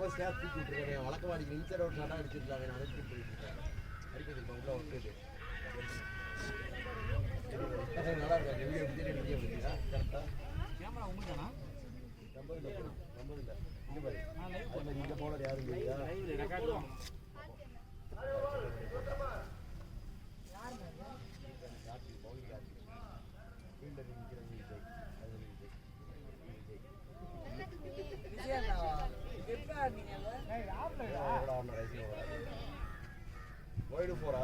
கூட ஸ்டாப் தூக்கி விட்டுருக்கேன் வழக்கமாக அடிக்கிறேன் இன்சைட் அவுட் ஷாட்டாக அடிச்சிருக்கலாம் நான் அடிச்சு போயிட்டு இருக்கேன் அடிக்கிறதுக்கு உள்ள விட்டுட்டு நல்லா இருக்காங்க வீடியோ எடுத்து அப்படின்னா கரெக்டாக கேமரா உங்களுக்கு தானா? ரொம்ப இல்லை இங்கே பாரு அது மாதிரி இங்கே போனது யாரும் இல்லையா ரெக்கார்ட் தான். போயிடு போறா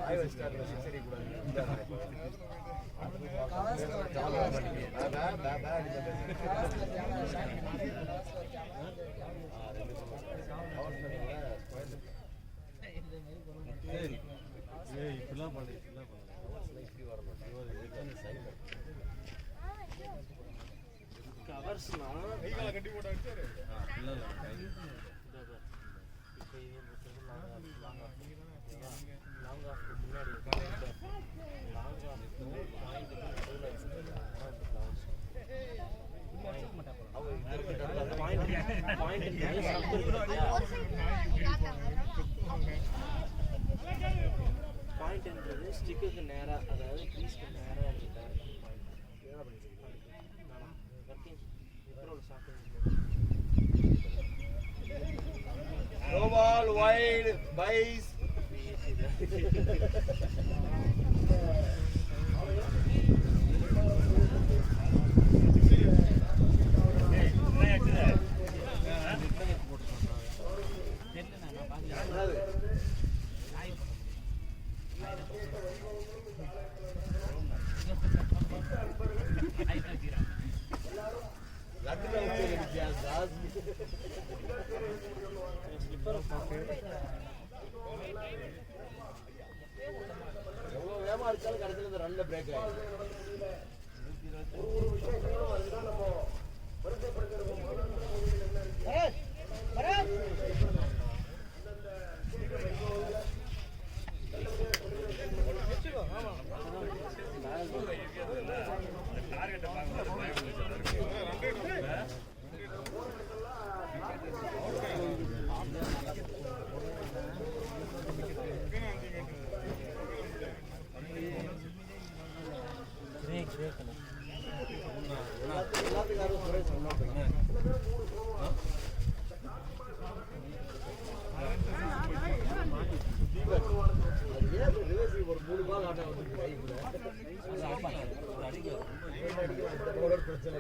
ஆய் வச்சிட்டாரு சிக்ஸ் அடி கூடாது இப்படிலாம் பண்ணு கவர்ஸ்னா கட்டி போட்டு அடிச்சாரு லாங் ஆஃப் முன்னாடி லாங் ஆஃப் பாயிண்ட்ன்றது ஸ்டிக்குக்கு நேராக அதாவது க்ரீஸ்க்கு நேராக எடுத்துட்டாங்க ஒர்க்கிங் இப்போ சாப்பிட்டு No ball wide bys எவ்வளோ வேகமாக அடிச்சாலும் கடைசியில் இந்த ரன்ல பிரேக் ஆகிடும் எல்லாத்துக்காரும் சுரேஷ் சொன்னாங்க ஒரு 3 பால் ஆட்ட வந்து கை கூட பிரச்சனை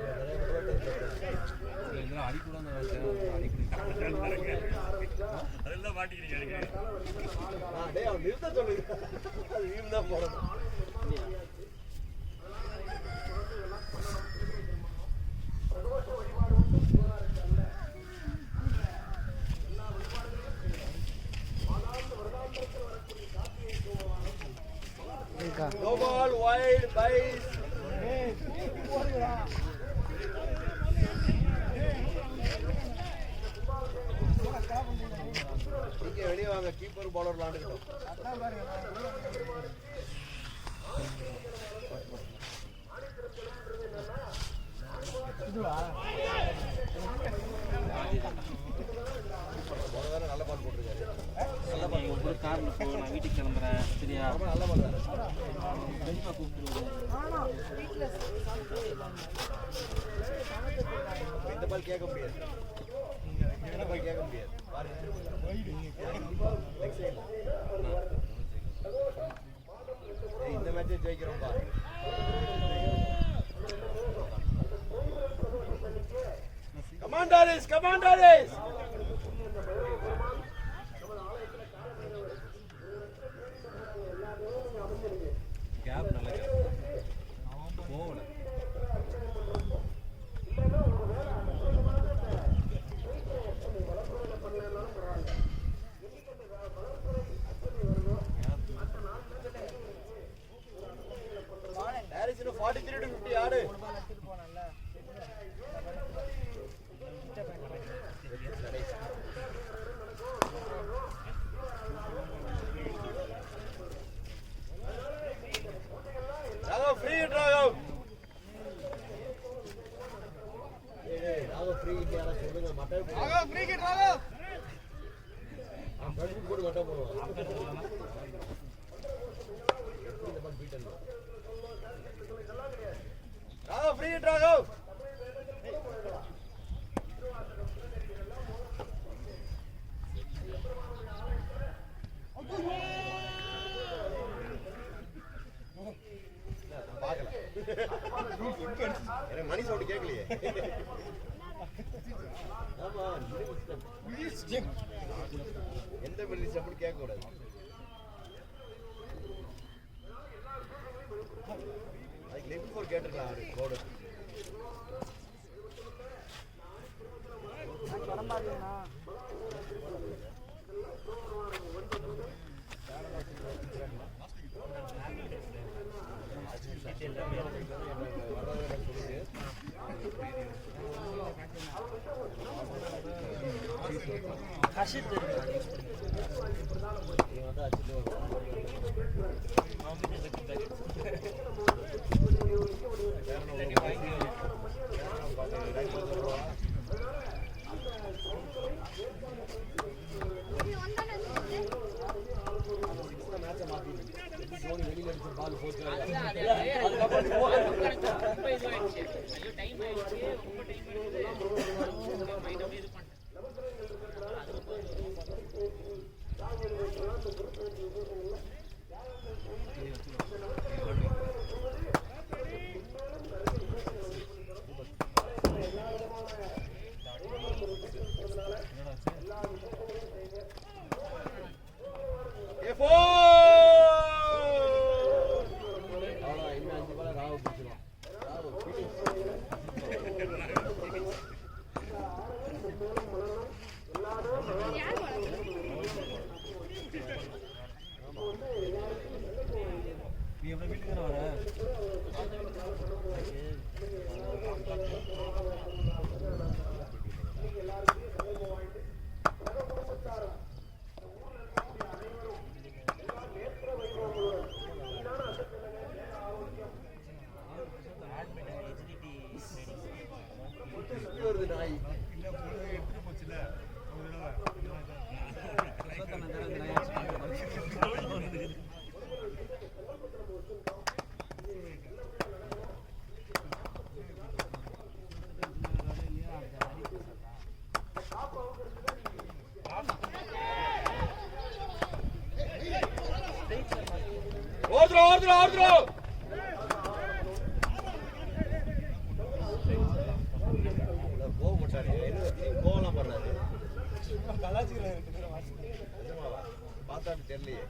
அவன் நிறுத்த சொல்லுங்க அது வீண் தான் போடணும் No ball wide bys இங்க வெளியே வாங்க கீப்பர் பவுலர் விளையாண்டுக்கிட்டோம் நல்ல பால் போட்டிருக்காரு நல்ல பால் ஒரு காரில் போ நான் வீட்டுக்கு கிளம்புறேன் சரியா நல்ல பால் தான் கண்டிப்பாக கூப்பிடுவேன் இந்த பால் கேட்க முடியாது இந்த பால் கேட்க முடியாது இந்த மேட்சை ஜெயிக்கிறோம்பா கமாண்டர்ஸ் கேப் நல்ல கேப் போகல There is 43 to 50 ஆடு Free it, Raghav. எந்த மெல்லிஸ் அப்படி கேட்கக்கூடாது. அதுக்கு லெஃப்ட் ஃபோர் கேட்டுருக்கலாம் அவரு கோடு. வெளியில அடிச்சு பால் போட்டு கோவலாம் பண்றாரு. பார்த்தாட்டு தெரியலையே.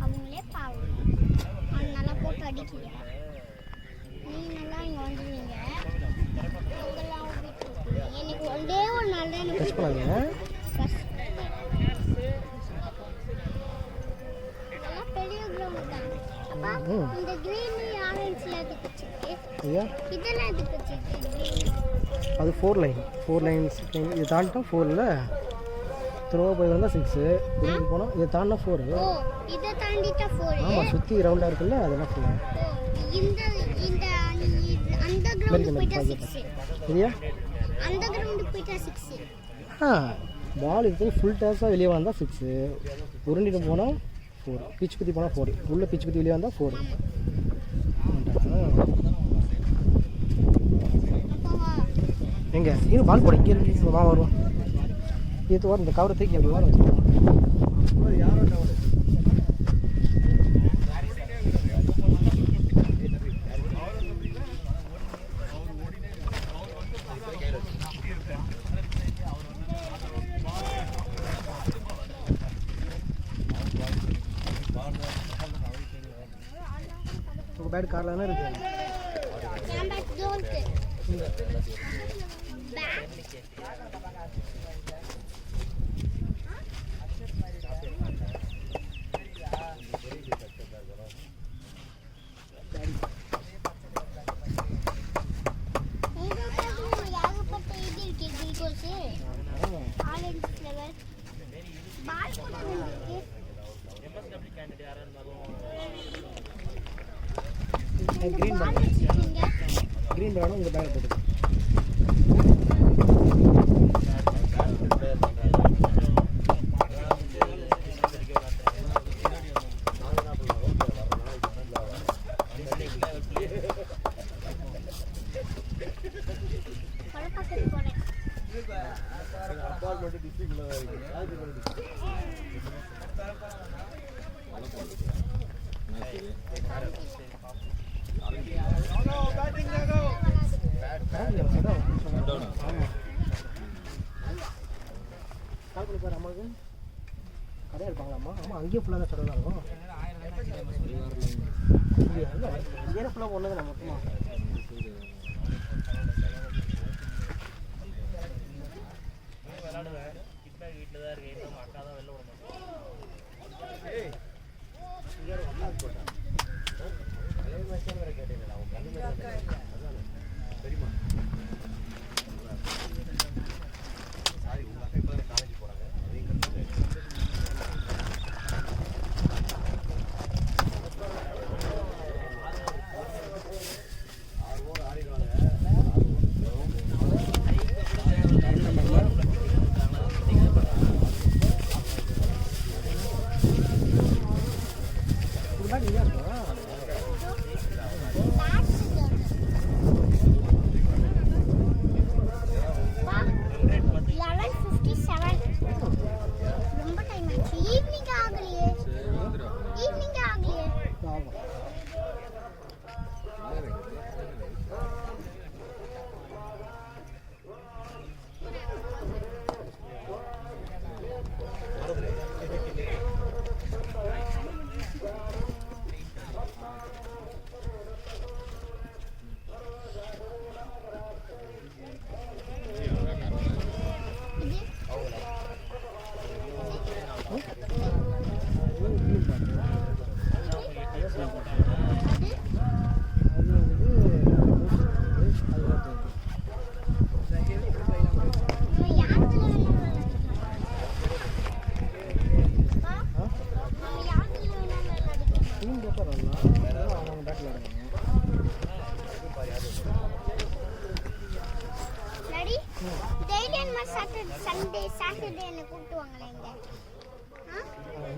அவங்களே பாவம் அவன் நல்லா போட்டு அடிக்கல நீ நல்லா இங்கே வந்துடுவீங்க அங்கெல்லாம் எனக்கு ஒன்றே ஒரு நாள் தான் இதெல்லாம் பெரிய கிரவுண்ட் தான் அப்பா இந்த கிரீன் ஆரஞ்சில் எதுக்கு வச்சிருக்கு இதெல்லாம் எதுக்கு வச்சிருக்கு அது 4 லைன்ஸ் இது தாண்டிட்டா 4ல த்ரோ போய் வந்தால் 6 உள்ளே போனால் இதை தாண்டினா 4 ஓ இதை தாண்டிட்டா 4 ஆமாம் சுற்றி ரவுண்டாக இருக்குல்ல அதெல்லாம் 4 இந்த இந்த அந்த கிரவுண்ட் போய்ட்டா 6 சரியா அந்த கிரவுண்ட் போய்ட்டா 6 பால் இது ஃபுல் டாஸாக வெளியே வந்தால் 6 உருண்டிட்டு போனால் 4 பிச் குத்தி போனால் 4 உள்ளே பிச் குத்தி வெளியே வந்தால் 4 எங்கே இது பால் போட இங்கே இருக்கு வா வருவோம் இது வர இந்த கவரை தூக்கி அப்படி வர வச்சுருக்கோம் உங்கள் பேட் காரில் தானே இருக்கு green ball உங்க பேக் போட்டு அப்பார்ட்மெண்ட் டிஸ்ட்ரிக்ட்ல இருக்கு. கடையாக இருப்பாங்களாம்மா? ஆமாம், அங்கேயும் ஃபுல்லாக தான் சடனாக இருக்கும். இங்கே ஃபுல்லாக ஒன்று தான் மொத்தமாக. வீட்டில் தான் இருக்கு. நம்ம அக்கா தான் வெளில விட தெரியுமா? சாரி, உங்க அக்கா இப்போ காலேஜ் போறாங்க.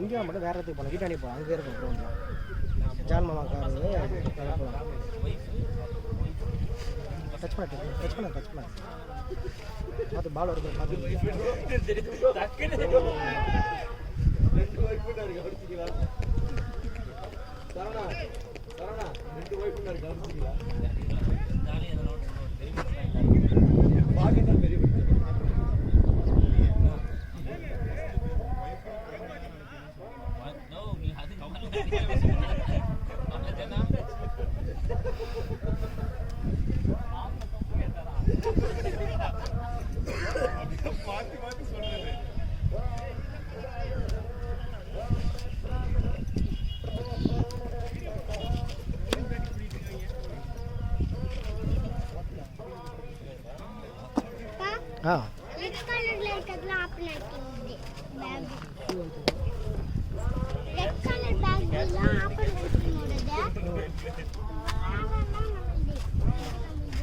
இங்கே மட்டும் வேறு இடத்துக்கு போகலாம் வீட்டாண்டி போகலாம் அங்கே இருக்கும் க்ரௌண்டில் ஜான் மாமா காரு போகலாம் டச் பண்ண பார்த்து பால் வருது பார்த்து ரெட் கலர்ல இருக்கிறதுலாம் ஆப் பண்ணிருக்கீங்க பேக் ரெட் கலர் பேக் எல்லாம் ஆப் பண்ணிருக்கீங்க பேக்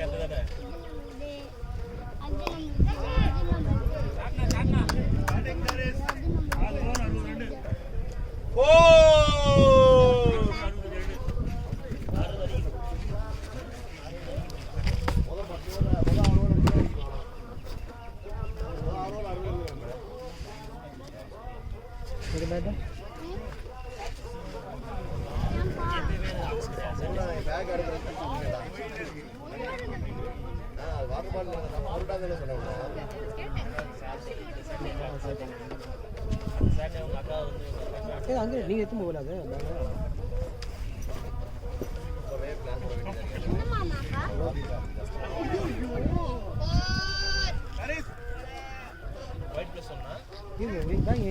எடுக்கிறேன் வாட்டர் பாட்டில் சொன்னேன் அங்கே நீங்கள் எத்தும் போகல அது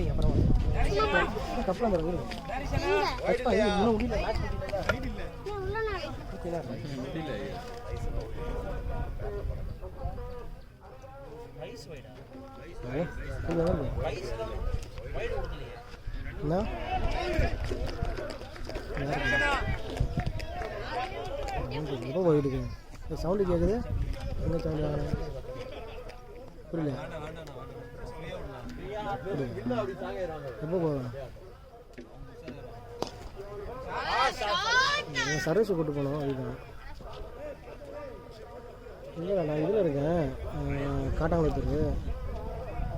அப்புறம் கப்பலாம் தருது ரொம்ப போயிட்டு சவுண்டு கேட்குது எங்கே சவுண்டு புரியல எப்போ போவேன் சர்வீஸ் கூட்டு போனோம் அதுதான் இல்லை நான் இதில் இருக்கேன் காட்டாங்குளத்தூர்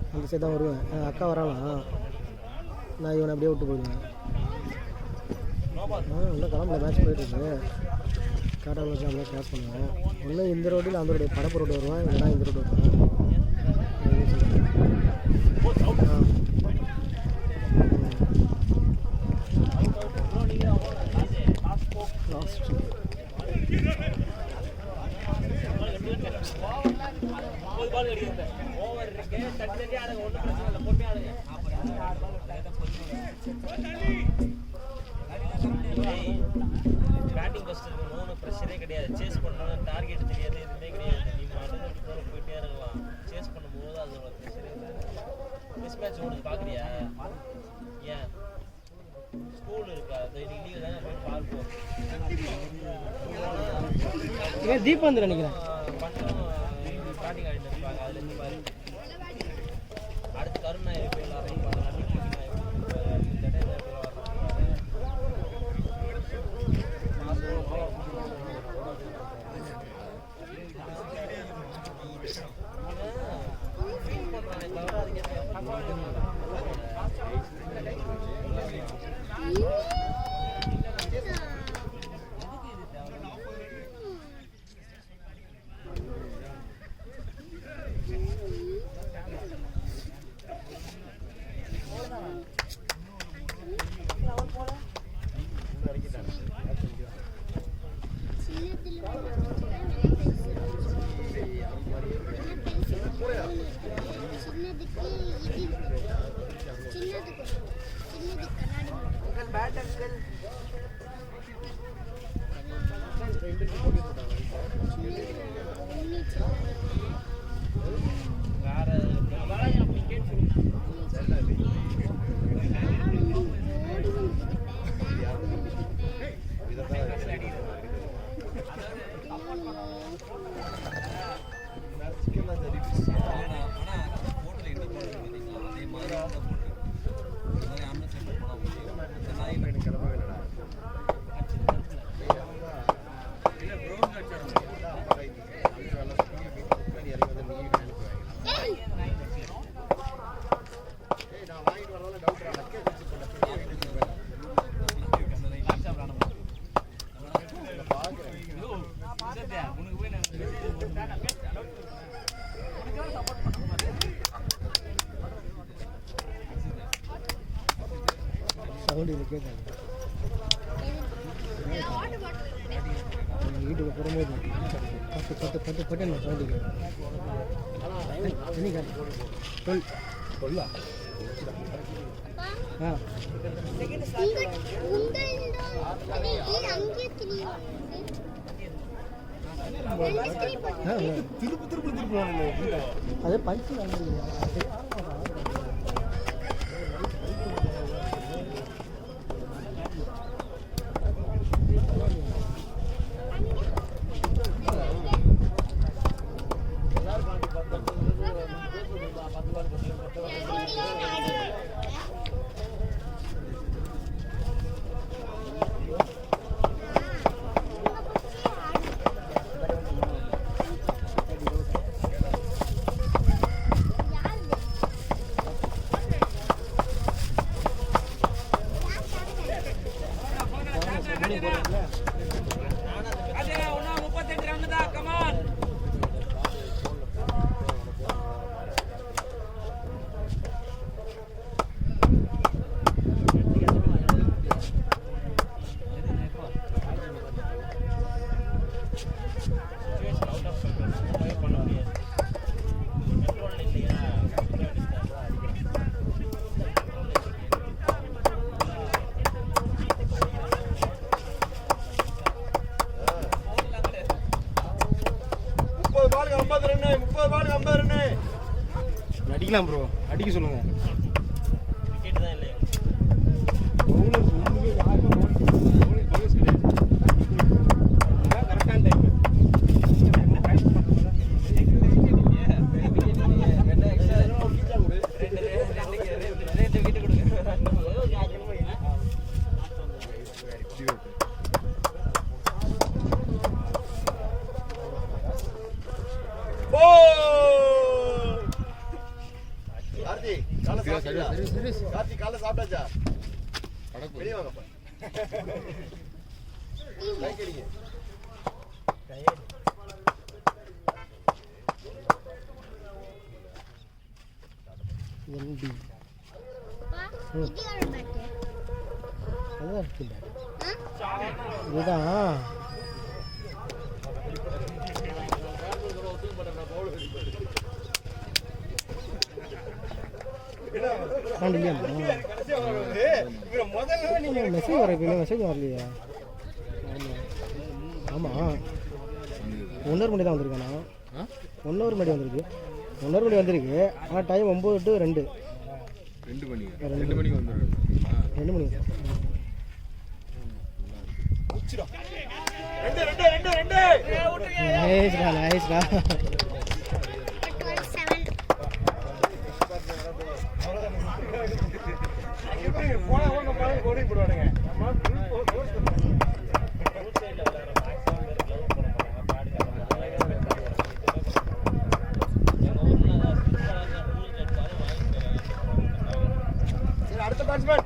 அந்த சைடு தான் வருவேன் அக்கா வராலாம் நான் இவனை அப்படியே விட்டு போயிடுவேன் இன்னும் கிளம்புல மேட்ச் போயிட்டுருக்கு காட்டாங்குளத்தில் அப்படியே கிராஸ் பண்ணுவேன் ஒன்றும் இந்த ரோட்டில் அந்த ரோடு படப்பு ரோடு வருவேன் இல்லைனா இந்த ரோடு வருவேன் பேட்டிங் ஃபர்ஸ்ட் இருக்கணும் ஒன்றும் ப்ரெஷரே கிடையாது சேஸ் பண்ணணும் டார்கெட் தெரியாது எதுவுமே கிடையாது நீ மட்டும் போகிற போயிட்டே இருக்கலாம் சேஸ் பண்ணும்போது அதோட ப்ரெஷரே இல்லை மிஸ் மேட்ச் ஓடுது பார்க்குறியா ஏன் ஸ்கூல் இருக்கா அது லீவ் தானே போய் பார்ப்போம் தீபாந்திர நினைக்கிறேன் மட்டும் பேட்டிங் ஆடிட்டு இருப்பாங்க அதுலேருந்து பாரு அடுத்து கருணா இருப்பேன் எல்லாரையும் சவுண்டு இதில் கேட்காது. வீட்டுக்கு போகும்போது பட்டு பட்டு பட்டு பட்டு என்ன சவுண்டு கேட்கும். தண்ணி காட்டு சொல்லா ஆ திருப்பு திருப்பு திருப்பு அது பஞ்சு அடிக்கலாம் ப்ரோ, அடிக்க சொல்லுங்க. விக்கெட் தான் இல்லையா? கரெக்டான டைம் கார்த்தி காலைல சாப்பிட்டாச்சா? வெளியே வாங்கப்பா. லைக் அடிங்க. என்டி இதுதான் மெசேஜ் வரல, மெசேஜ் வரலையா? ஆமாம் 1 hour முன்னாடி தான் வந்திருக்கேண்ணா. 1 hour முன்னாடி வந்திருக்கு. 1 hour முன்னாடி வந்திருக்கு. ஆனால் டைம் 9 to 2. 2 மணிக்கு வந்துடுறேன். 2 மணிக்கு நைஸ்டா நைஸ்டா. அடுத்த பேட்ஸ்மேன்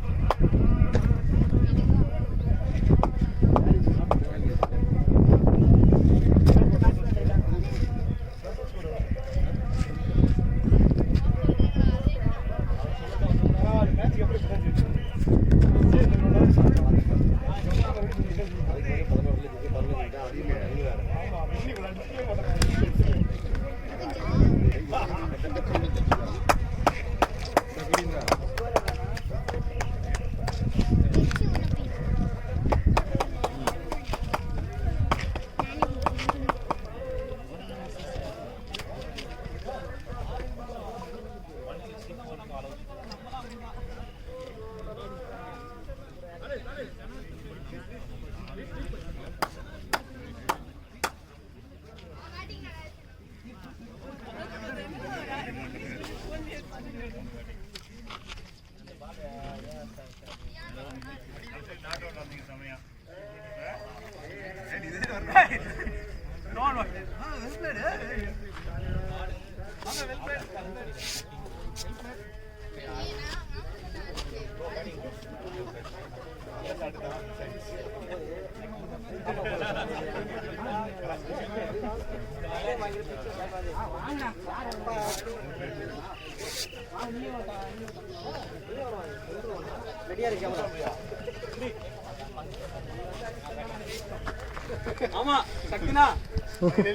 ஆமா சக்தினா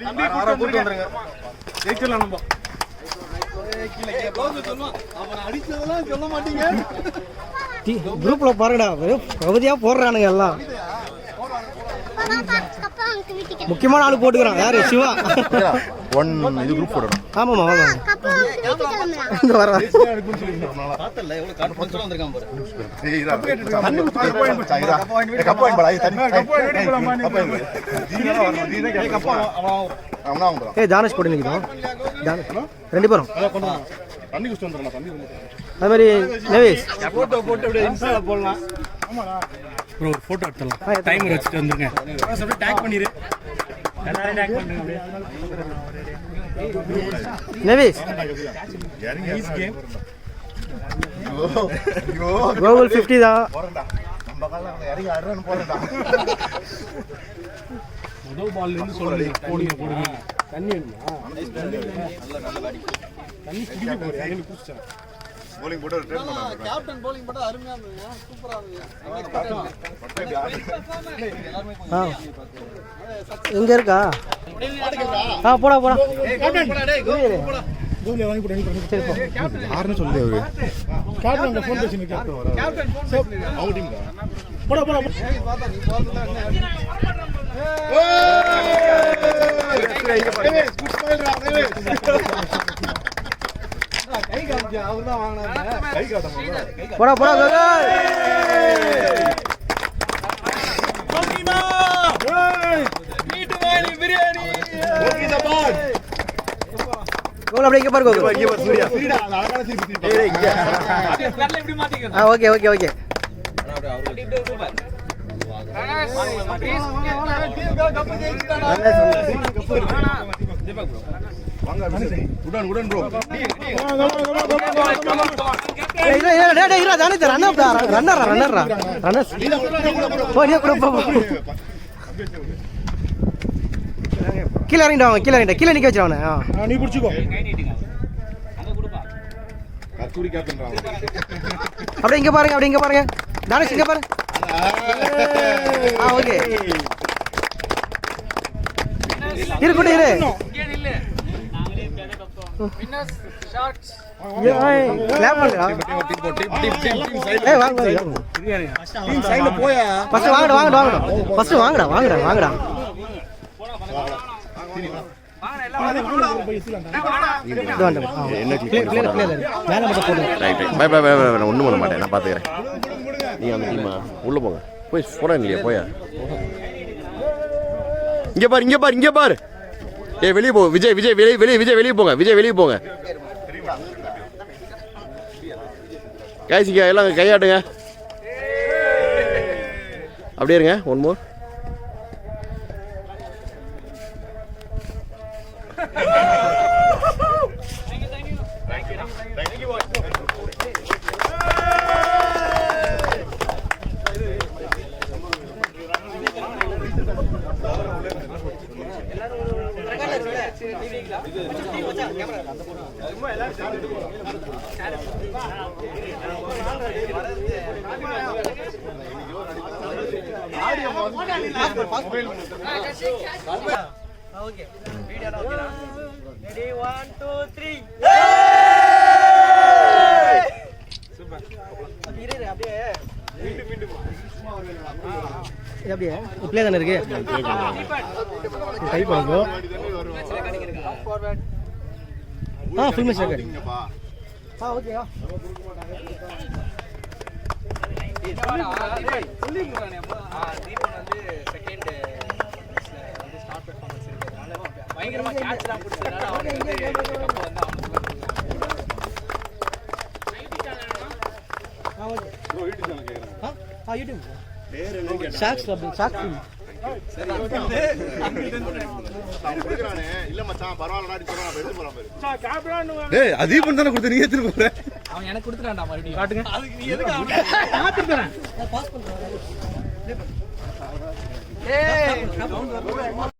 தம்பி கூட்டி வந்துருங்க ஜெயிச்சிடலாம் நம்ம அவன் அடிச்சதெல்லாம் சொல்ல மாட்டீங்க குரூப்ல பாருங்கடா பகுதியா போடுறானுங்க எல்லாம் முக்கியமான ஆளு போட்டுக்கிறான் யாரு சிவா ஒன் இது குரூப் போடணும். ஆமாமா ஆமா இந்த வர பார்த்தல எவ்வளவு காட்டு பஞ்சல வந்திருக்கான் பாரு. தண்ணி ஊத்தி போய் கப் வாங்கி பாடா தண்ணி கப் வாங்கி போலாமா நீ கப் அவனா அவன் ஏய் தானேஷ் போட்டு நிக்கிறோம் ரெண்டு பேரும் தண்ணி குடிச்சு வந்துறலாம் தண்ணி அதே மாதிரி நவேஷ் போட்டோ போட்டு அப்படியே இன்ஸ்டால போடலாம் ப்ரோ ஒரு போட்டோ எடுத்துடலாம் டைமர் வச்சுட்டு வந்துருங்க அப்படியே டேக் பண்ணிரு எல்லாரும் டேக் பண்ணுங்க அப்படியே நவேஷ் ஈஸ் கேம் கோகுல் 50 தான் போறடா நம்ம கால்ல இறங்கி ஆடுறன்னு போறடா முதல் பால்ல இருந்து சொல்லுங்க போடுங்க தண்ணி வேணுமா தண்ணி குடிக்க போறேன் தண்ணி குடிச்சேன் bowling போட்டு ட்ரெயின் பண்ணாங்க. கேப்டன் bowling போட்டா அருமையா இருந்தது சூப்பரா இருந்தது ஆ எங்க இருக்கா போடா போடா சரி போ யாருன்னு சொல்லு அவரு கேப்டன் அந்த ஃபோன் பேசிட்டு கேப்டன் அவங்க டீம் தான் போடா போடா பார்த்தா நீ போறதுல கை காமிச்சா அவர்தான் வாங்குனாரு கை காட்ட முடியல போடா போடா கோகுல் அப்படியே இங்க பாரு கோகுல் இங்க பாரு சூர்யா சூர்யா அழகான திருப்பி ஏய் இங்க வரல இப்படி மாத்திக்க ஓகே ஓகே ஓகே வாங்க உடன் உடன் ப்ரோ கீழே இறங்கிட்டாங்க கீழே நிக்க வச்சவன நீ புடிச்சுக்கோ கஸ்தூரி கேப்டன்றாங்க அப்படியே இங்க பாருங்க தானேஷ் இங்க பாருங்க ஓகே இருக்கட்டும் இரு கிளாப் பண்ணுடா ஏய் வாங்க டீம் சைடுல போயா ஃபர்ஸ்ட் வாங்கடா ஃபர்ஸ்ட் வாங்கடா என்ன கிளியர் மேல மட்டும் போடு ரைட் பை பை பை நான் ஒன்றும் பண்ண மாட்டேன் நான் பார்த்துக்கிறேன் நீங்கள் அந்த டீமா உள்ளே போங்க போய் போகிறேன் இல்லையா போயா இங்கே பாரு ஏய் வெளியே போ விஜய் வெளியே போங்க கைசிங்க எல்லாம் கையாட்டுங்க அப்படியே இருங்க ஒன் மோர் ஓகே வீடியோ ஓகேடா ரெடி 1 2 3 சூப்பர் இரு அப்படியே மீண்டும் அப்படியே ப்ளே தான இருக்கு கை பண்ணுங்க ஃபுல் மேட்ச் ரெக்கார்ட் ஓகேயா தீபன் வந்து செகண்ட் வந்து ஸ்டார்ட் பெர்ஃபார்மன்ஸ் இருக்கிறதுனால பயங்கரமா கேட்ச்லாம் பிடிச்சதுனால அவனுக்கு வந்து கப் வந்து யூடியூப் ஷாக்ஸ் இல்ல மச்சான் பரவாயில்லடா அடி சொல்றா நான் எடுத்து போறேன் பாரு டேய் அதீபன் தான கொடுத்து நீ எடுத்து போற அவன் எனக்கு கொடுத்துட்டான்டா மறுபடியும் காட்டுங்க அதுக்கு நீ எதுக்கு காத்து தரேன் பாஸ் பண்றேன் ஏய்